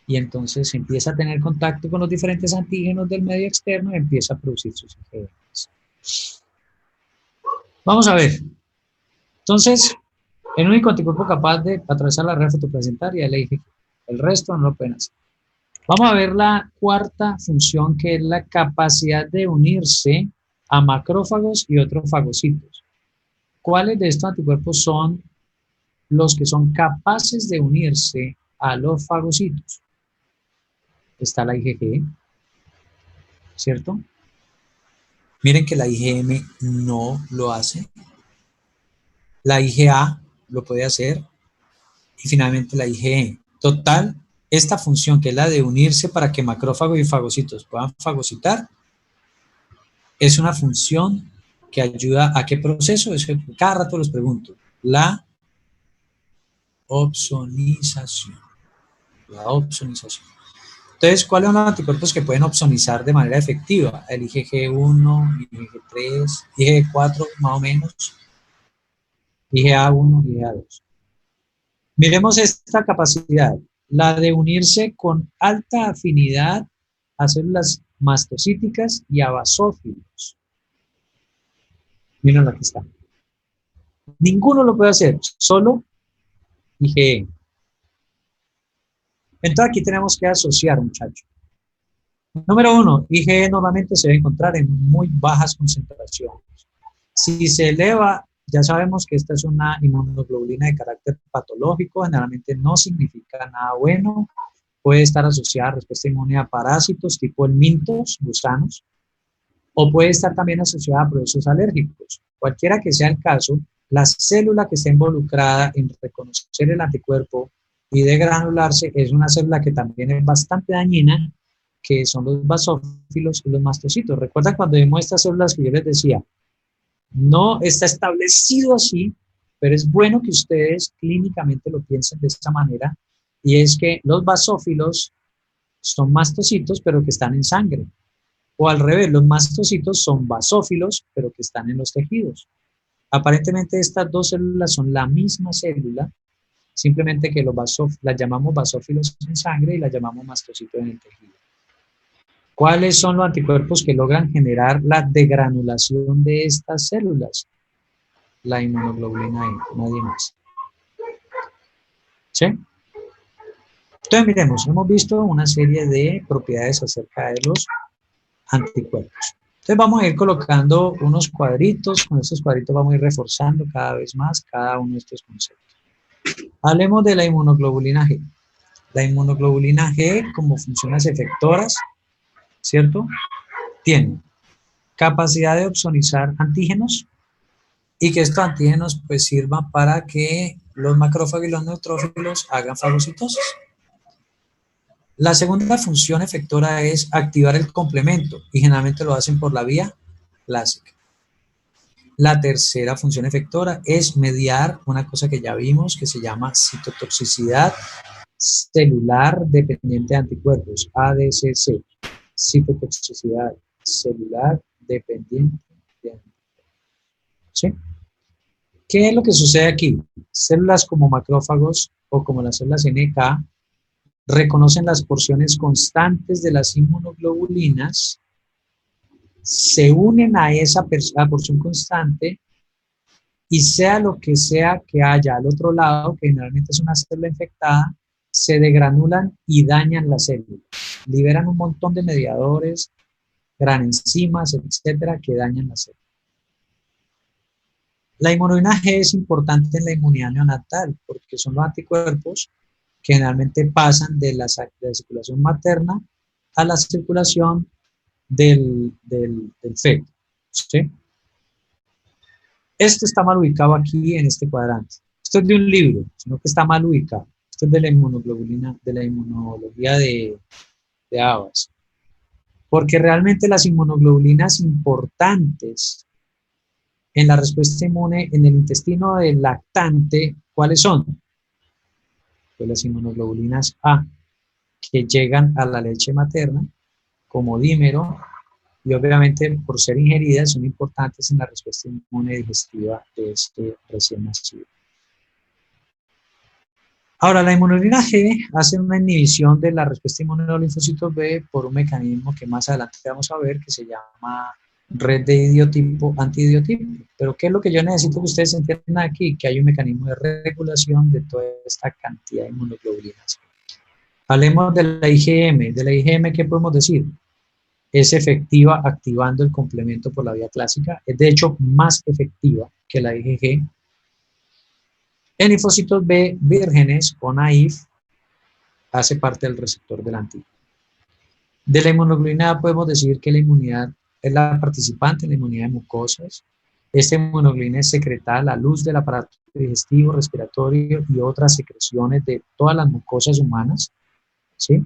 y entonces empieza a tener contacto con los diferentes antígenos del medio externo y empieza a producir sus IgM. Vamos a ver. Entonces, el único anticuerpo capaz de atravesar la red fetoplacentaria es la IgG. El resto no lo pueden hacer. Vamos a ver la cuarta función, que es la capacidad de unirse a macrófagos y otros fagocitos. ¿Cuáles de estos anticuerpos son los que son capaces de unirse a los fagocitos? Está la IgG, ¿cierto? Miren que la IgM no lo hace. La IgA lo puede hacer. Y finalmente la IgE. Total, esta función, que es la de unirse para que macrófagos y fagocitos puedan fagocitar, es una función que ayuda a qué proceso. Eso cada rato los pregunto. La opsonización. La opsonización. Entonces, ¿cuáles son los anticuerpos que pueden opsonizar de manera efectiva? El IgG1, IgG3, IgG4 más o menos, IgA1, IgA2. Miremos esta capacidad, la de unirse con alta afinidad a células mastocíticas y a basófilos. Miren, aquí está. Ninguno lo puede hacer, solo IgE. Entonces aquí tenemos que asociar, muchachos. Número 1, IgE normalmente se debe encontrar en muy bajas concentraciones. Si se eleva, ya sabemos que esta es una inmunoglobulina de carácter patológico, generalmente no significa nada bueno, puede estar asociada a respuesta inmune a parásitos tipo el mintos, gusanos, o puede estar también asociada a procesos alérgicos. Cualquiera que sea el caso, la célula que está involucrada en reconocer el anticuerpo y de granularse es una célula que también es bastante dañina, que son los basófilos y los mastocitos. ¿Recuerdan cuando vimos estas células que yo les decía? No está establecido así, pero es bueno que ustedes clínicamente lo piensen de esta manera, y es que los basófilos son mastocitos, pero que están en sangre. O al revés, los mastocitos son basófilos, pero que están en los tejidos. Aparentemente estas dos células son la misma célula, simplemente que las llamamos basófilos en sangre y las llamamos mastocitos en el tejido. ¿Cuáles son los anticuerpos que logran generar la degranulación de estas células? La inmunoglobulina E, nadie más. ¿Sí? Entonces, miremos, hemos visto una serie de propiedades acerca de los anticuerpos. Entonces, vamos a ir colocando unos cuadritos. Con estos cuadritos vamos a ir reforzando cada vez más cada uno de estos conceptos. Hablemos de la inmunoglobulina G. La inmunoglobulina G, como funciones efectoras, ¿cierto? Tiene capacidad de opsonizar antígenos y que estos antígenos pues sirvan para que los macrófagos y los neutrófilos hagan fagocitosis. La segunda función efectora es activar el complemento y generalmente lo hacen por la vía clásica. La tercera función efectora es mediar una cosa que ya vimos que se llama citotoxicidad celular dependiente de anticuerpos, ADCC, citotoxicidad celular dependiente de anticuerpos. ¿Sí? ¿Qué es lo que sucede aquí? Células como macrófagos o como las células NK reconocen las porciones constantes de las inmunoglobulinas, se unen a esa porción constante y sea lo que sea que haya al otro lado, que generalmente es una célula infectada, se degranulan y dañan la célula. Liberan un montón de mediadores, gran enzimas, etcétera, que dañan la célula. La inmunoglobulina G es importante en la inmunidad neonatal porque son los anticuerpos que generalmente pasan de la circulación materna a la circulación del feto. ¿Sí? Esto está mal ubicado aquí en este cuadrante. Esto es de un libro, sino que está mal ubicado. Esto es de la inmunoglobulina, de la inmunología de Abbas. Porque realmente las inmunoglobulinas importantes en la respuesta inmune en el intestino del lactante, ¿cuáles son? Pues las inmunoglobulinas A, que llegan a la leche materna como dímero y obviamente por ser ingeridas son importantes en la respuesta inmune digestiva de este recién nacido. Ahora, la inmunoglobulina G hace una inhibición de la respuesta inmune de los linfocitos B por un mecanismo que más adelante vamos a ver que se llama red de idiotipo, antiidiotipo. Pero ¿qué es lo que yo necesito que ustedes entiendan aquí? Que hay un mecanismo de regulación de toda esta cantidad de inmunoglobulinas. Hablemos de la IgM. De la IgM, ¿qué podemos decir? Es efectiva activando el complemento por la vía clásica. Es de hecho más efectiva que la IgG. En linfocitos B vírgenes o naïf hace parte del receptor del antígeno. De la inmunoglobulina A podemos decir que la inmunidad es la participante en la inmunidad de mucosas. Esta inmunoglobulina es secretada a la luz del aparato digestivo, respiratorio y otras secreciones de todas las mucosas humanas. ¿Sí?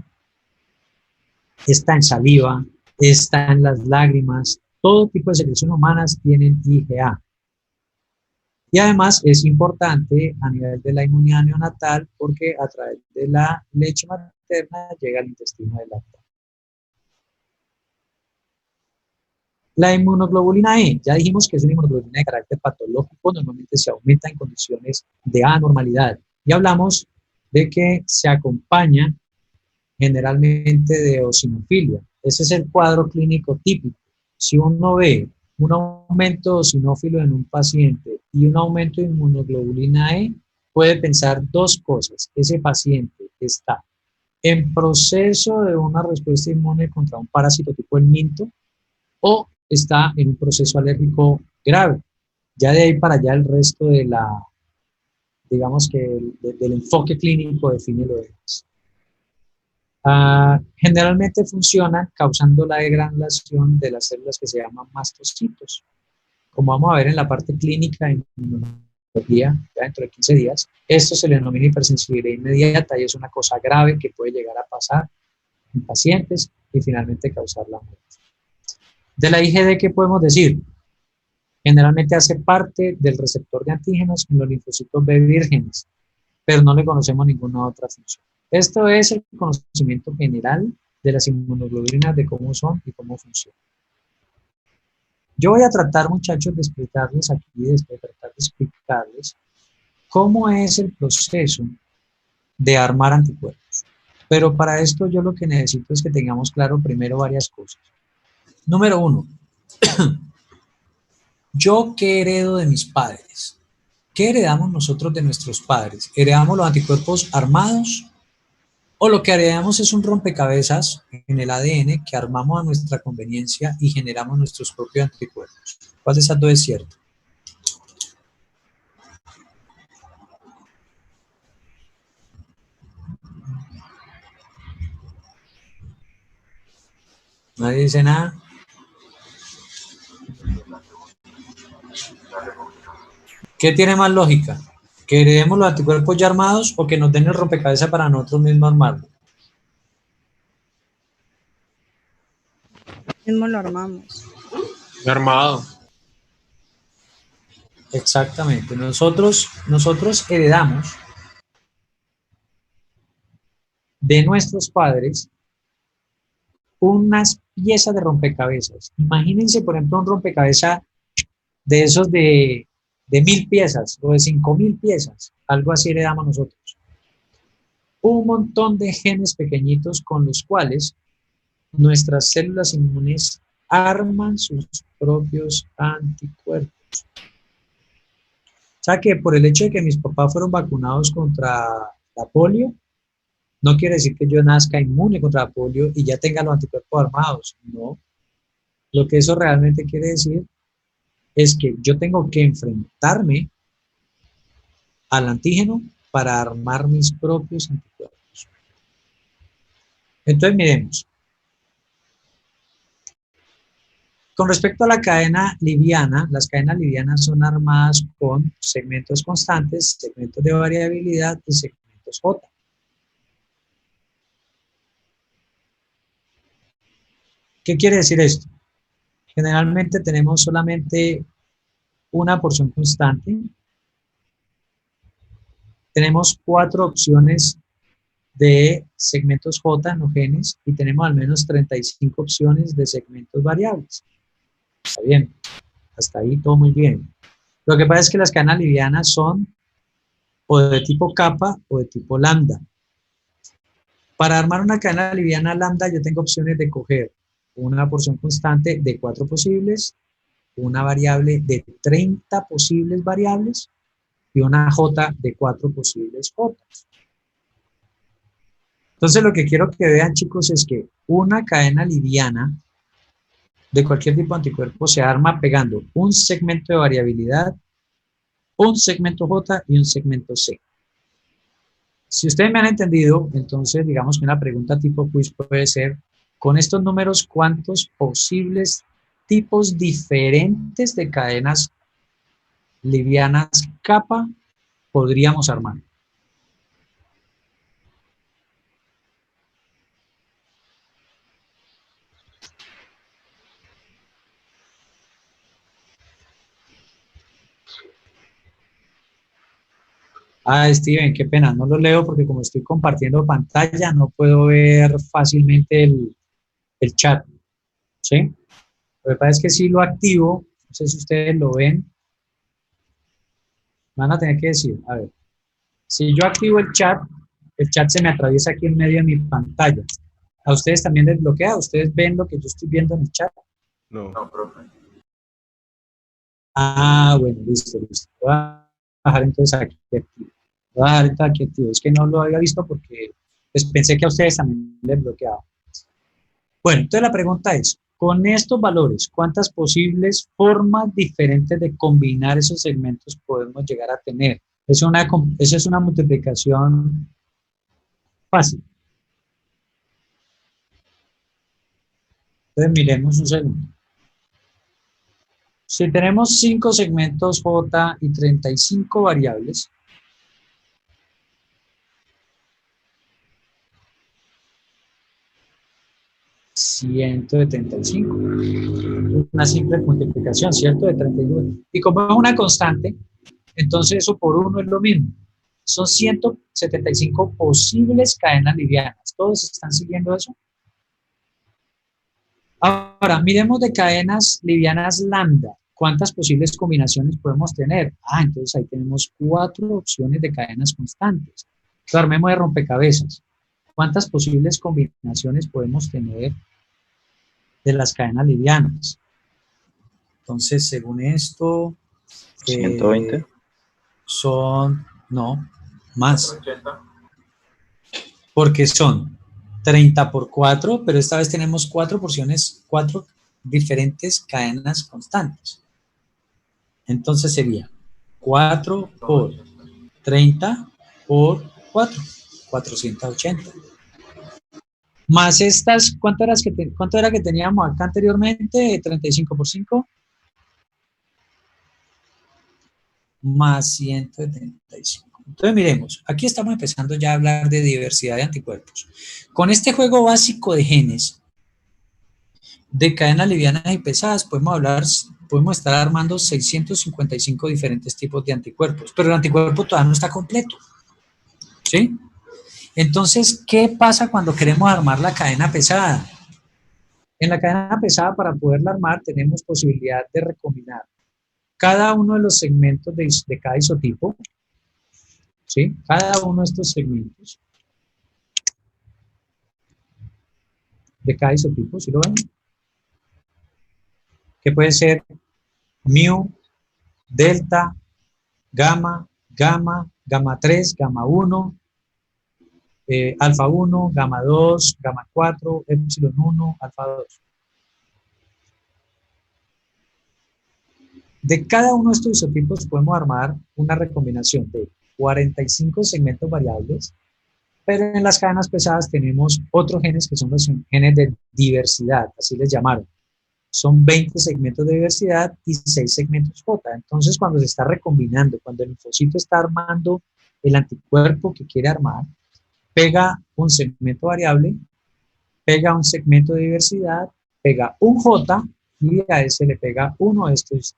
Está en saliva, está en las lágrimas, todo tipo de secreciones humanas tienen IgA. Y además es importante a nivel de la inmunidad neonatal porque a través de la leche materna llega al intestino del lactante. La inmunoglobulina E, ya dijimos que es una inmunoglobulina de carácter patológico, normalmente se aumenta en condiciones de anormalidad. Y hablamos de que se acompaña generalmente de eosinofilia. Ese es el cuadro clínico típico. Si uno ve un aumento eosinófilo en un paciente y un aumento de inmunoglobulina E, puede pensar dos cosas. Ese paciente está en proceso de una respuesta inmune contra un parásito tipo el minto o está en un proceso alérgico grave. Ya de ahí para allá el resto de la, digamos que del enfoque clínico define lo demás. Generalmente funcionan causando la degranulación de las células que se llaman mastocitos. Como vamos a ver en la parte clínica en inmunología, ya dentro de 15 días, esto se le denomina hipersensibilidad inmediata y es una cosa grave que puede llegar a pasar en pacientes y finalmente causar la muerte. De la IgD, ¿qué podemos decir? Generalmente hace parte del receptor de antígenos en los linfocitos B vírgenes, pero no le conocemos ninguna otra función. Esto es el conocimiento general de las inmunoglobulinas, de cómo son y cómo funcionan. Yo voy a tratar, muchachos, de explicarles aquí, de tratar de explicarles cómo es el proceso de armar anticuerpos. Pero para esto yo lo que necesito es que tengamos claro primero varias cosas. Número uno, ¿yo qué heredo de mis padres? ¿Qué heredamos nosotros de nuestros padres? ¿Heredamos los anticuerpos armados? ¿O lo que heredamos es un rompecabezas en el ADN que armamos a nuestra conveniencia y generamos nuestros propios anticuerpos? ¿Cuál de esas dos es cierto? ¿Nadie dice nada? ¿Qué tiene más lógica? ¿Que heredemos los anticuerpos ya armados o que nos den el rompecabezas para nosotros mismos armarlo? Mismo lo armamos. Armado. Exactamente. Nosotros heredamos de nuestros padres unas piezas de rompecabezas. Imagínense, por ejemplo, un rompecabezas de esos de 1000 piezas o de 5000 piezas. Algo así heredamos nosotros. Un montón de genes pequeñitos con los cuales nuestras células inmunes arman sus propios anticuerpos. O sea que por el hecho de que mis papás fueron vacunados contra la polio, no quiere decir que yo nazca inmune contra la polio y ya tenga los anticuerpos armados. No. Lo que eso realmente quiere decir es que yo tengo que enfrentarme al antígeno para armar mis propios anticuerpos. Entonces, miremos. Con respecto a la cadena liviana, las cadenas livianas son armadas con segmentos constantes, segmentos de variabilidad y segmentos J. ¿Qué quiere decir esto? Generalmente tenemos solamente una porción constante. Tenemos 4 opciones de segmentos J no genes y tenemos al menos 35 opciones de segmentos variables. Está bien, hasta ahí todo muy bien. Lo que pasa es que las cadenas livianas son o de tipo kappa o de tipo lambda. Para armar una cadena liviana lambda yo tengo opciones de coger una porción constante de 4 posibles, una variable de 30 posibles variables y una J de 4 posibles J. Entonces lo que quiero que vean, chicos, es que una cadena liviana de cualquier tipo de anticuerpo se arma pegando un segmento de variabilidad, un segmento J y un segmento C. Si ustedes me han entendido, entonces digamos que una pregunta tipo quiz puede ser, con estos números, ¿cuántos posibles tipos diferentes de cadenas livianas kappa podríamos armar? Ah, Steven, qué pena, no lo leo porque como estoy compartiendo pantalla no puedo ver fácilmente el chat, ¿sí? Lo que pasa es que si lo activo, no sé si ustedes lo ven, van a tener que decir, a ver, si yo activo el chat se me atraviesa aquí en medio de mi pantalla. ¿A ustedes también les bloquea? ¿Ustedes ven lo que yo estoy viendo en el chat? No, profe. Ah, bueno, listo. Voy a bajar entonces aquí activo. Voy a dejar entonces aquí activo. Es que no lo había visto porque pues, pensé que a ustedes también les bloqueaba. Bueno, entonces la pregunta es, con estos valores, ¿cuántas posibles formas diferentes de combinar esos segmentos podemos llegar a tener? Esa es una multiplicación fácil. Entonces miremos un segundo. Si tenemos 5 segmentos J y 35 variables, $175. Una simple multiplicación, ¿cierto? De 32. Y como es una constante, entonces eso por 1 es lo mismo. Son 175 posibles cadenas livianas. ¿Todos están siguiendo eso? Ahora, miremos de cadenas livianas lambda. ¿cuántas posibles combinaciones podemos tener? Entonces ahí tenemos 4 opciones de cadenas constantes. Entonces, armemos de rompecabezas. ¿Cuántas posibles combinaciones podemos tener de las cadenas livianas? Entonces, según esto, 120. no, más. Porque son 30 por 4, pero esta vez tenemos 4 porciones, 4 diferentes cadenas constantes. Entonces sería 4 por 30 por 4, 480. Más estas, ¿cuánto era que teníamos acá anteriormente? 35 por 5. Más 175. Entonces miremos, aquí estamos empezando ya a hablar de diversidad de anticuerpos. Con este juego básico de genes, de cadenas livianas y pesadas, podemos estar armando 655 diferentes tipos de anticuerpos, pero el anticuerpo todavía no está completo, ¿sí? Entonces, ¿qué pasa cuando queremos armar la cadena pesada? En la cadena pesada, para poderla armar, tenemos posibilidad de recombinar cada uno de los segmentos de cada isotipo, ¿sí? Cada uno de estos segmentos de cada isotipo, ¿sí lo ven? Que puede ser mu, delta, gamma, gamma 3, gamma 1, alfa 1, gamma 2, gamma 4, epsilon 1, alfa 2. De cada uno de estos isotipos podemos armar una recombinación de 45 segmentos variables, pero en las cadenas pesadas tenemos otros genes que son los genes de diversidad, así les llamaron. Son 20 segmentos de diversidad y 6 segmentos J. Entonces, cuando se está recombinando, cuando el linfocito está armando el anticuerpo que quiere armar, pega un segmento variable, pega un segmento de diversidad, pega un J y a ese le pega uno de estos.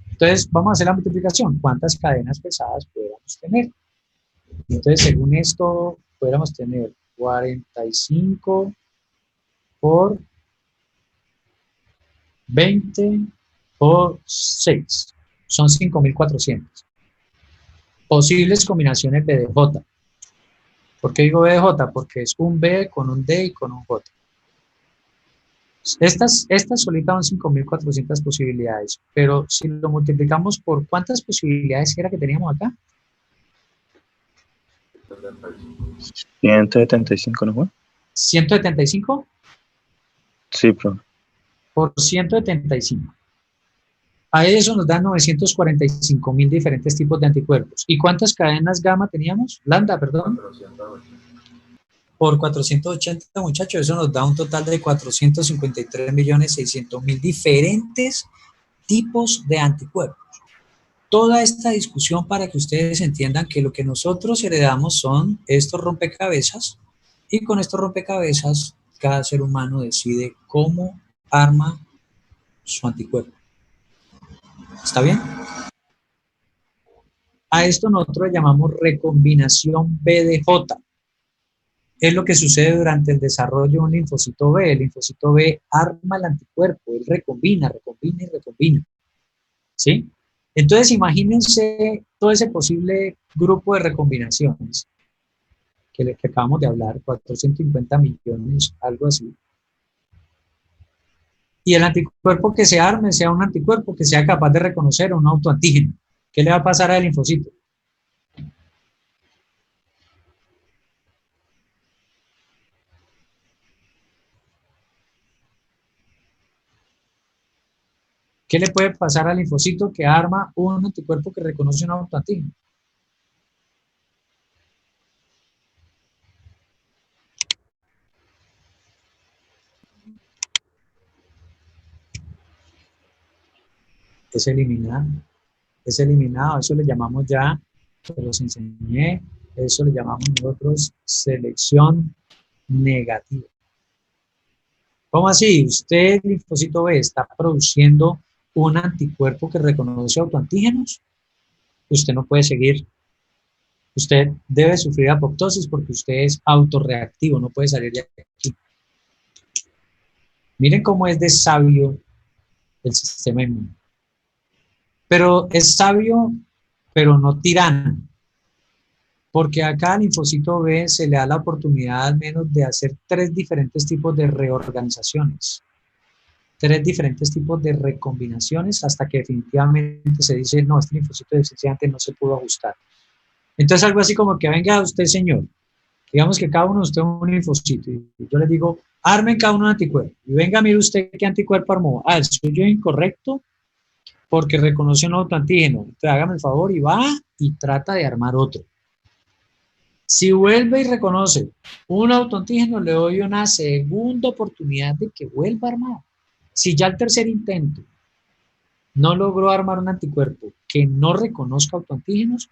Entonces, vamos a hacer la multiplicación. ¿Cuántas cadenas pesadas podríamos tener? Entonces, según esto, podríamos tener 45 por 20 por 6. Son 5.400. Posibles combinaciones BDJ. ¿Por qué digo BDJ? Porque es un B con un D y con un J. Estas solitas son 5.400 posibilidades, pero si lo multiplicamos por ¿cuántas posibilidades era que teníamos acá? 175, ¿no fue? ¿175? Sí, pero Por 175. A eso nos dan 945.000 diferentes tipos de anticuerpos. ¿Y cuántas cadenas gamma teníamos? Lambda, perdón. Por 480, muchachos, eso nos da un total de 453.600.000 diferentes tipos de anticuerpos. Toda esta discusión para que ustedes entiendan que lo que nosotros heredamos son estos rompecabezas, y con estos rompecabezas cada ser humano decide cómo arma su anticuerpo. ¿Está bien? A esto nosotros le llamamos recombinación BDJ. Es lo que sucede durante el desarrollo de un linfocito B. El linfocito B arma el anticuerpo, él recombina y recombina. ¿Sí? Entonces imagínense todo ese posible grupo de recombinaciones que acabamos de hablar, 450 millones, algo así. Y el anticuerpo que se arme sea un anticuerpo que sea capaz de reconocer un autoantígeno. ¿Qué le va a pasar al linfocito? ¿Qué le puede pasar al linfocito que arma un anticuerpo que reconoce un autoantígeno? Es eliminado. Es eliminado. Eso le llamamos ya, se los enseñé, eso le llamamos nosotros selección negativa. ¿Cómo así? Usted, el linfocito B, está produciendo un anticuerpo que reconoce autoantígenos. Usted no puede seguir. Usted debe sufrir apoptosis porque usted es autorreactivo, no puede salir de aquí. Miren cómo es de sabio el sistema inmune. Pero es sabio, pero no tirano, porque acá al linfocito B se le da la oportunidad al menos de hacer 3 diferentes tipos de reorganizaciones, 3 diferentes tipos de recombinaciones, hasta que definitivamente se dice, no, este linfocito deficiente no se pudo ajustar. Entonces algo así como que venga usted, señor, digamos que cada uno de ustedes es un linfocito, y yo les digo, armen cada uno un anticuerpo, y venga, mire usted qué anticuerpo armó. Ah, el suyo es incorrecto, porque reconoce un autoantígeno. Entonces hágame el favor y va y trata de armar otro. Si vuelve y reconoce un autoantígeno, le doy una segunda oportunidad de que vuelva a armar. Si ya el tercer intento no logró armar un anticuerpo que no reconozca autoantígenos,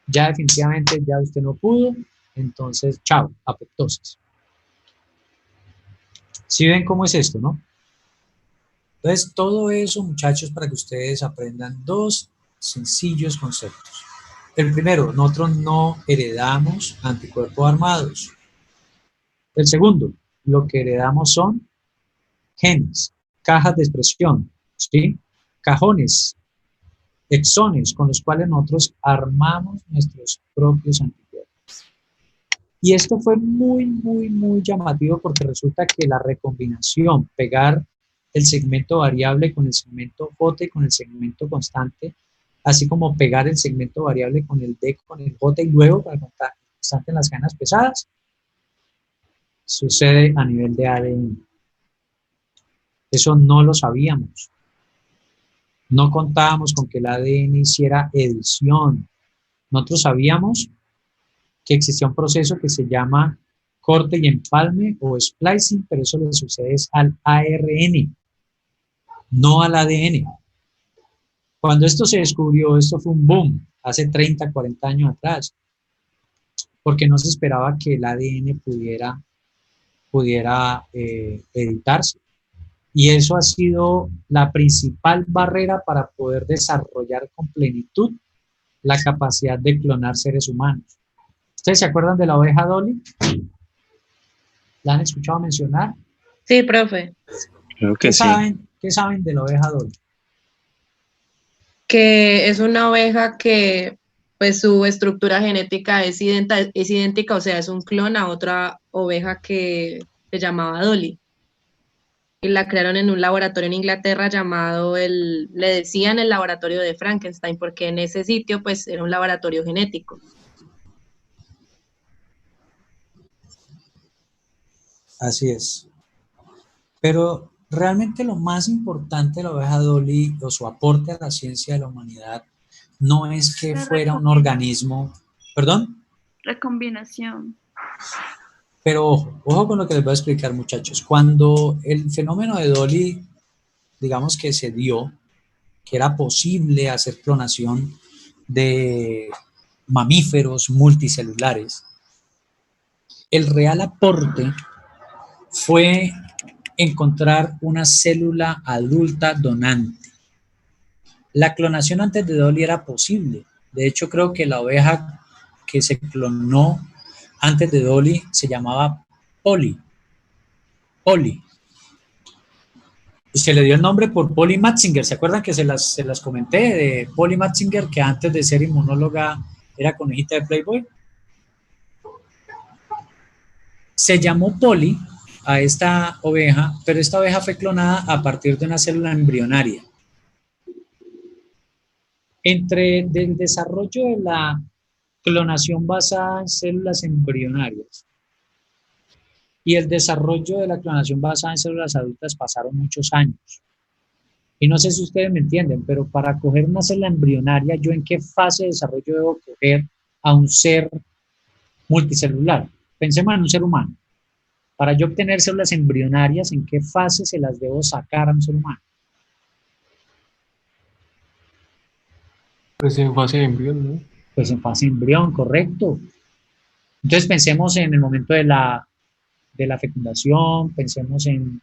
ya definitivamente ya usted no pudo, entonces chao, apoptosis. ¿Sí ven cómo es esto, no? Entonces, todo eso, muchachos, para que ustedes aprendan 2 sencillos conceptos. El primero, nosotros no heredamos anticuerpos armados. El segundo, lo que heredamos son genes, cajas de expresión, ¿sí? Cajones, exones, con los cuales nosotros armamos nuestros propios anticuerpos. Y esto fue muy, muy, muy llamativo porque resulta que la recombinación, pegar el segmento variable con el segmento J y con el segmento constante, así como pegar el segmento variable con el D, con el J y luego con el constante en las cadenas pesadas, sucede a nivel de ADN. Eso no lo sabíamos. No contábamos con que el ADN hiciera edición. Nosotros sabíamos que existía un proceso que se llama corte y empalme o splicing, pero eso le sucede al ARN, no al ADN. Cuando esto se descubrió, esto fue un boom, hace 30, 40 años atrás, porque no se esperaba que el ADN pudiera editarse. Y eso ha sido la principal barrera para poder desarrollar con plenitud la capacidad de clonar seres humanos. ¿Ustedes se acuerdan de la oveja Dolly? ¿La han escuchado mencionar? Sí, profe. Creo que sí. ¿Qué saben de la oveja Dolly? Que es una oveja que pues su estructura genética es idéntica, o sea, es un clon a otra oveja que se llamaba Dolly. Y la crearon en un laboratorio en Inglaterra llamado le decían el laboratorio de Frankenstein, porque en ese sitio pues era un laboratorio genético. Así es. Pero realmente lo más importante de la oveja Dolly o su aporte a la ciencia de la humanidad no es que fuera un organismo, ¿perdón? Recombinación. Pero ojo con lo que les voy a explicar, muchachos. Cuando el fenómeno de Dolly, digamos que se dio, que era posible hacer clonación de mamíferos multicelulares, el real aporte fue encontrar una célula adulta donante. La clonación antes de Dolly era posible. De hecho, creo que la oveja que se clonó antes de Dolly se llamaba Polly. Polly. Y se le dio el nombre por Polly Matzinger. ¿Se acuerdan que se las comenté de Polly Matzinger, que antes de ser inmunóloga era conejita de Playboy? Se llamó Polly a esta oveja, pero esta oveja fue clonada a partir de una célula embrionaria. Entre el desarrollo de la clonación basada en células embrionarias y el desarrollo de la clonación basada en células adultas pasaron muchos años. Y no sé si ustedes me entienden, pero para coger una célula embrionaria, ¿yo en qué fase de desarrollo debo coger a un ser multicelular? Pensemos en un ser humano. Para yo obtener células embrionarias, ¿en qué fase se las debo sacar a un ser humano? Pues en fase de embrión, ¿no? Pues en fase embrión, correcto. Entonces pensemos en el momento de la fecundación, pensemos en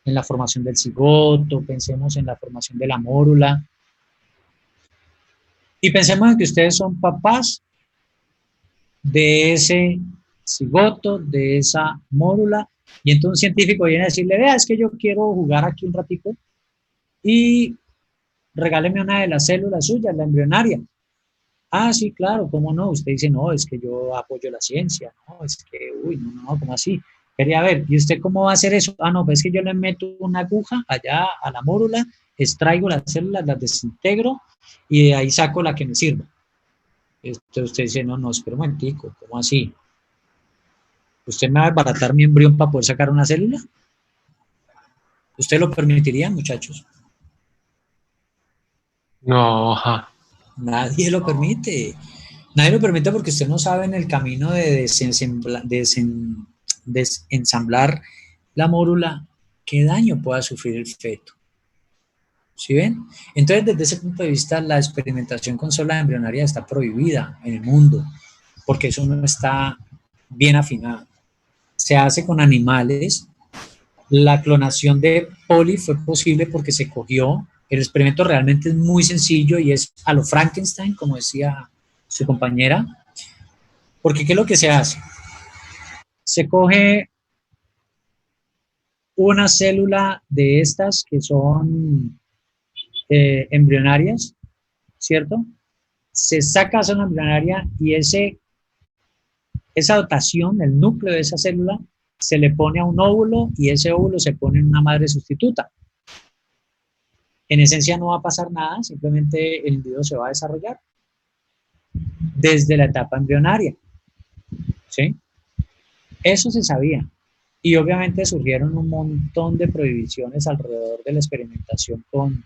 la formación del cigoto, pensemos en la formación de la mórula. Y pensemos en que ustedes son papás de ese cigoto, de esa mórula, y entonces un científico viene a decirle, vea, es que yo quiero jugar aquí un ratico, y regáleme una de las células suyas, la embrionaria. Ah, sí, claro, ¿cómo no? Usted dice, no, es que yo apoyo la ciencia, no, es que, uy, no, ¿cómo así? Quería ver, ¿y usted cómo va a hacer eso? Ah, no, pues es que yo le meto una aguja allá a la mórula, extraigo las células, las desintegro y de ahí saco la que me sirva. Entonces usted dice, no, espera un momentico, ¿cómo así? ¿Usted me va a desbaratar mi embrión para poder sacar una célula? ¿Usted lo permitiría, muchachos? No, ajá. Nadie lo permite. Nadie lo permite porque usted no sabe en el camino de desensamblar la mórula qué daño pueda sufrir el feto. ¿Sí ven? Entonces, desde ese punto de vista, la experimentación con células embrionarias está prohibida en el mundo porque eso no está bien afinado. Se hace con animales. La clonación de Poli fue posible porque se cogió. El experimento realmente es muy sencillo y es a lo Frankenstein, como decía su compañera. Porque ¿qué es lo que se hace? Se coge una célula de estas que son embrionarias, ¿cierto? Se saca esa embrionaria y esa dotación, el núcleo de esa célula, se le pone a un óvulo y ese óvulo se pone en una madre sustituta. En esencia no va a pasar nada, simplemente el individuo se va a desarrollar desde la etapa embrionaria. ¿Sí? Eso se sabía. Y obviamente surgieron un montón de prohibiciones alrededor de la experimentación con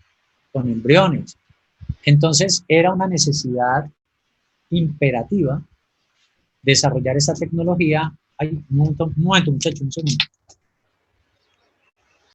embriones. Entonces era una necesidad imperativa desarrollar esta tecnología. Ay, un momento muchachos, un segundo.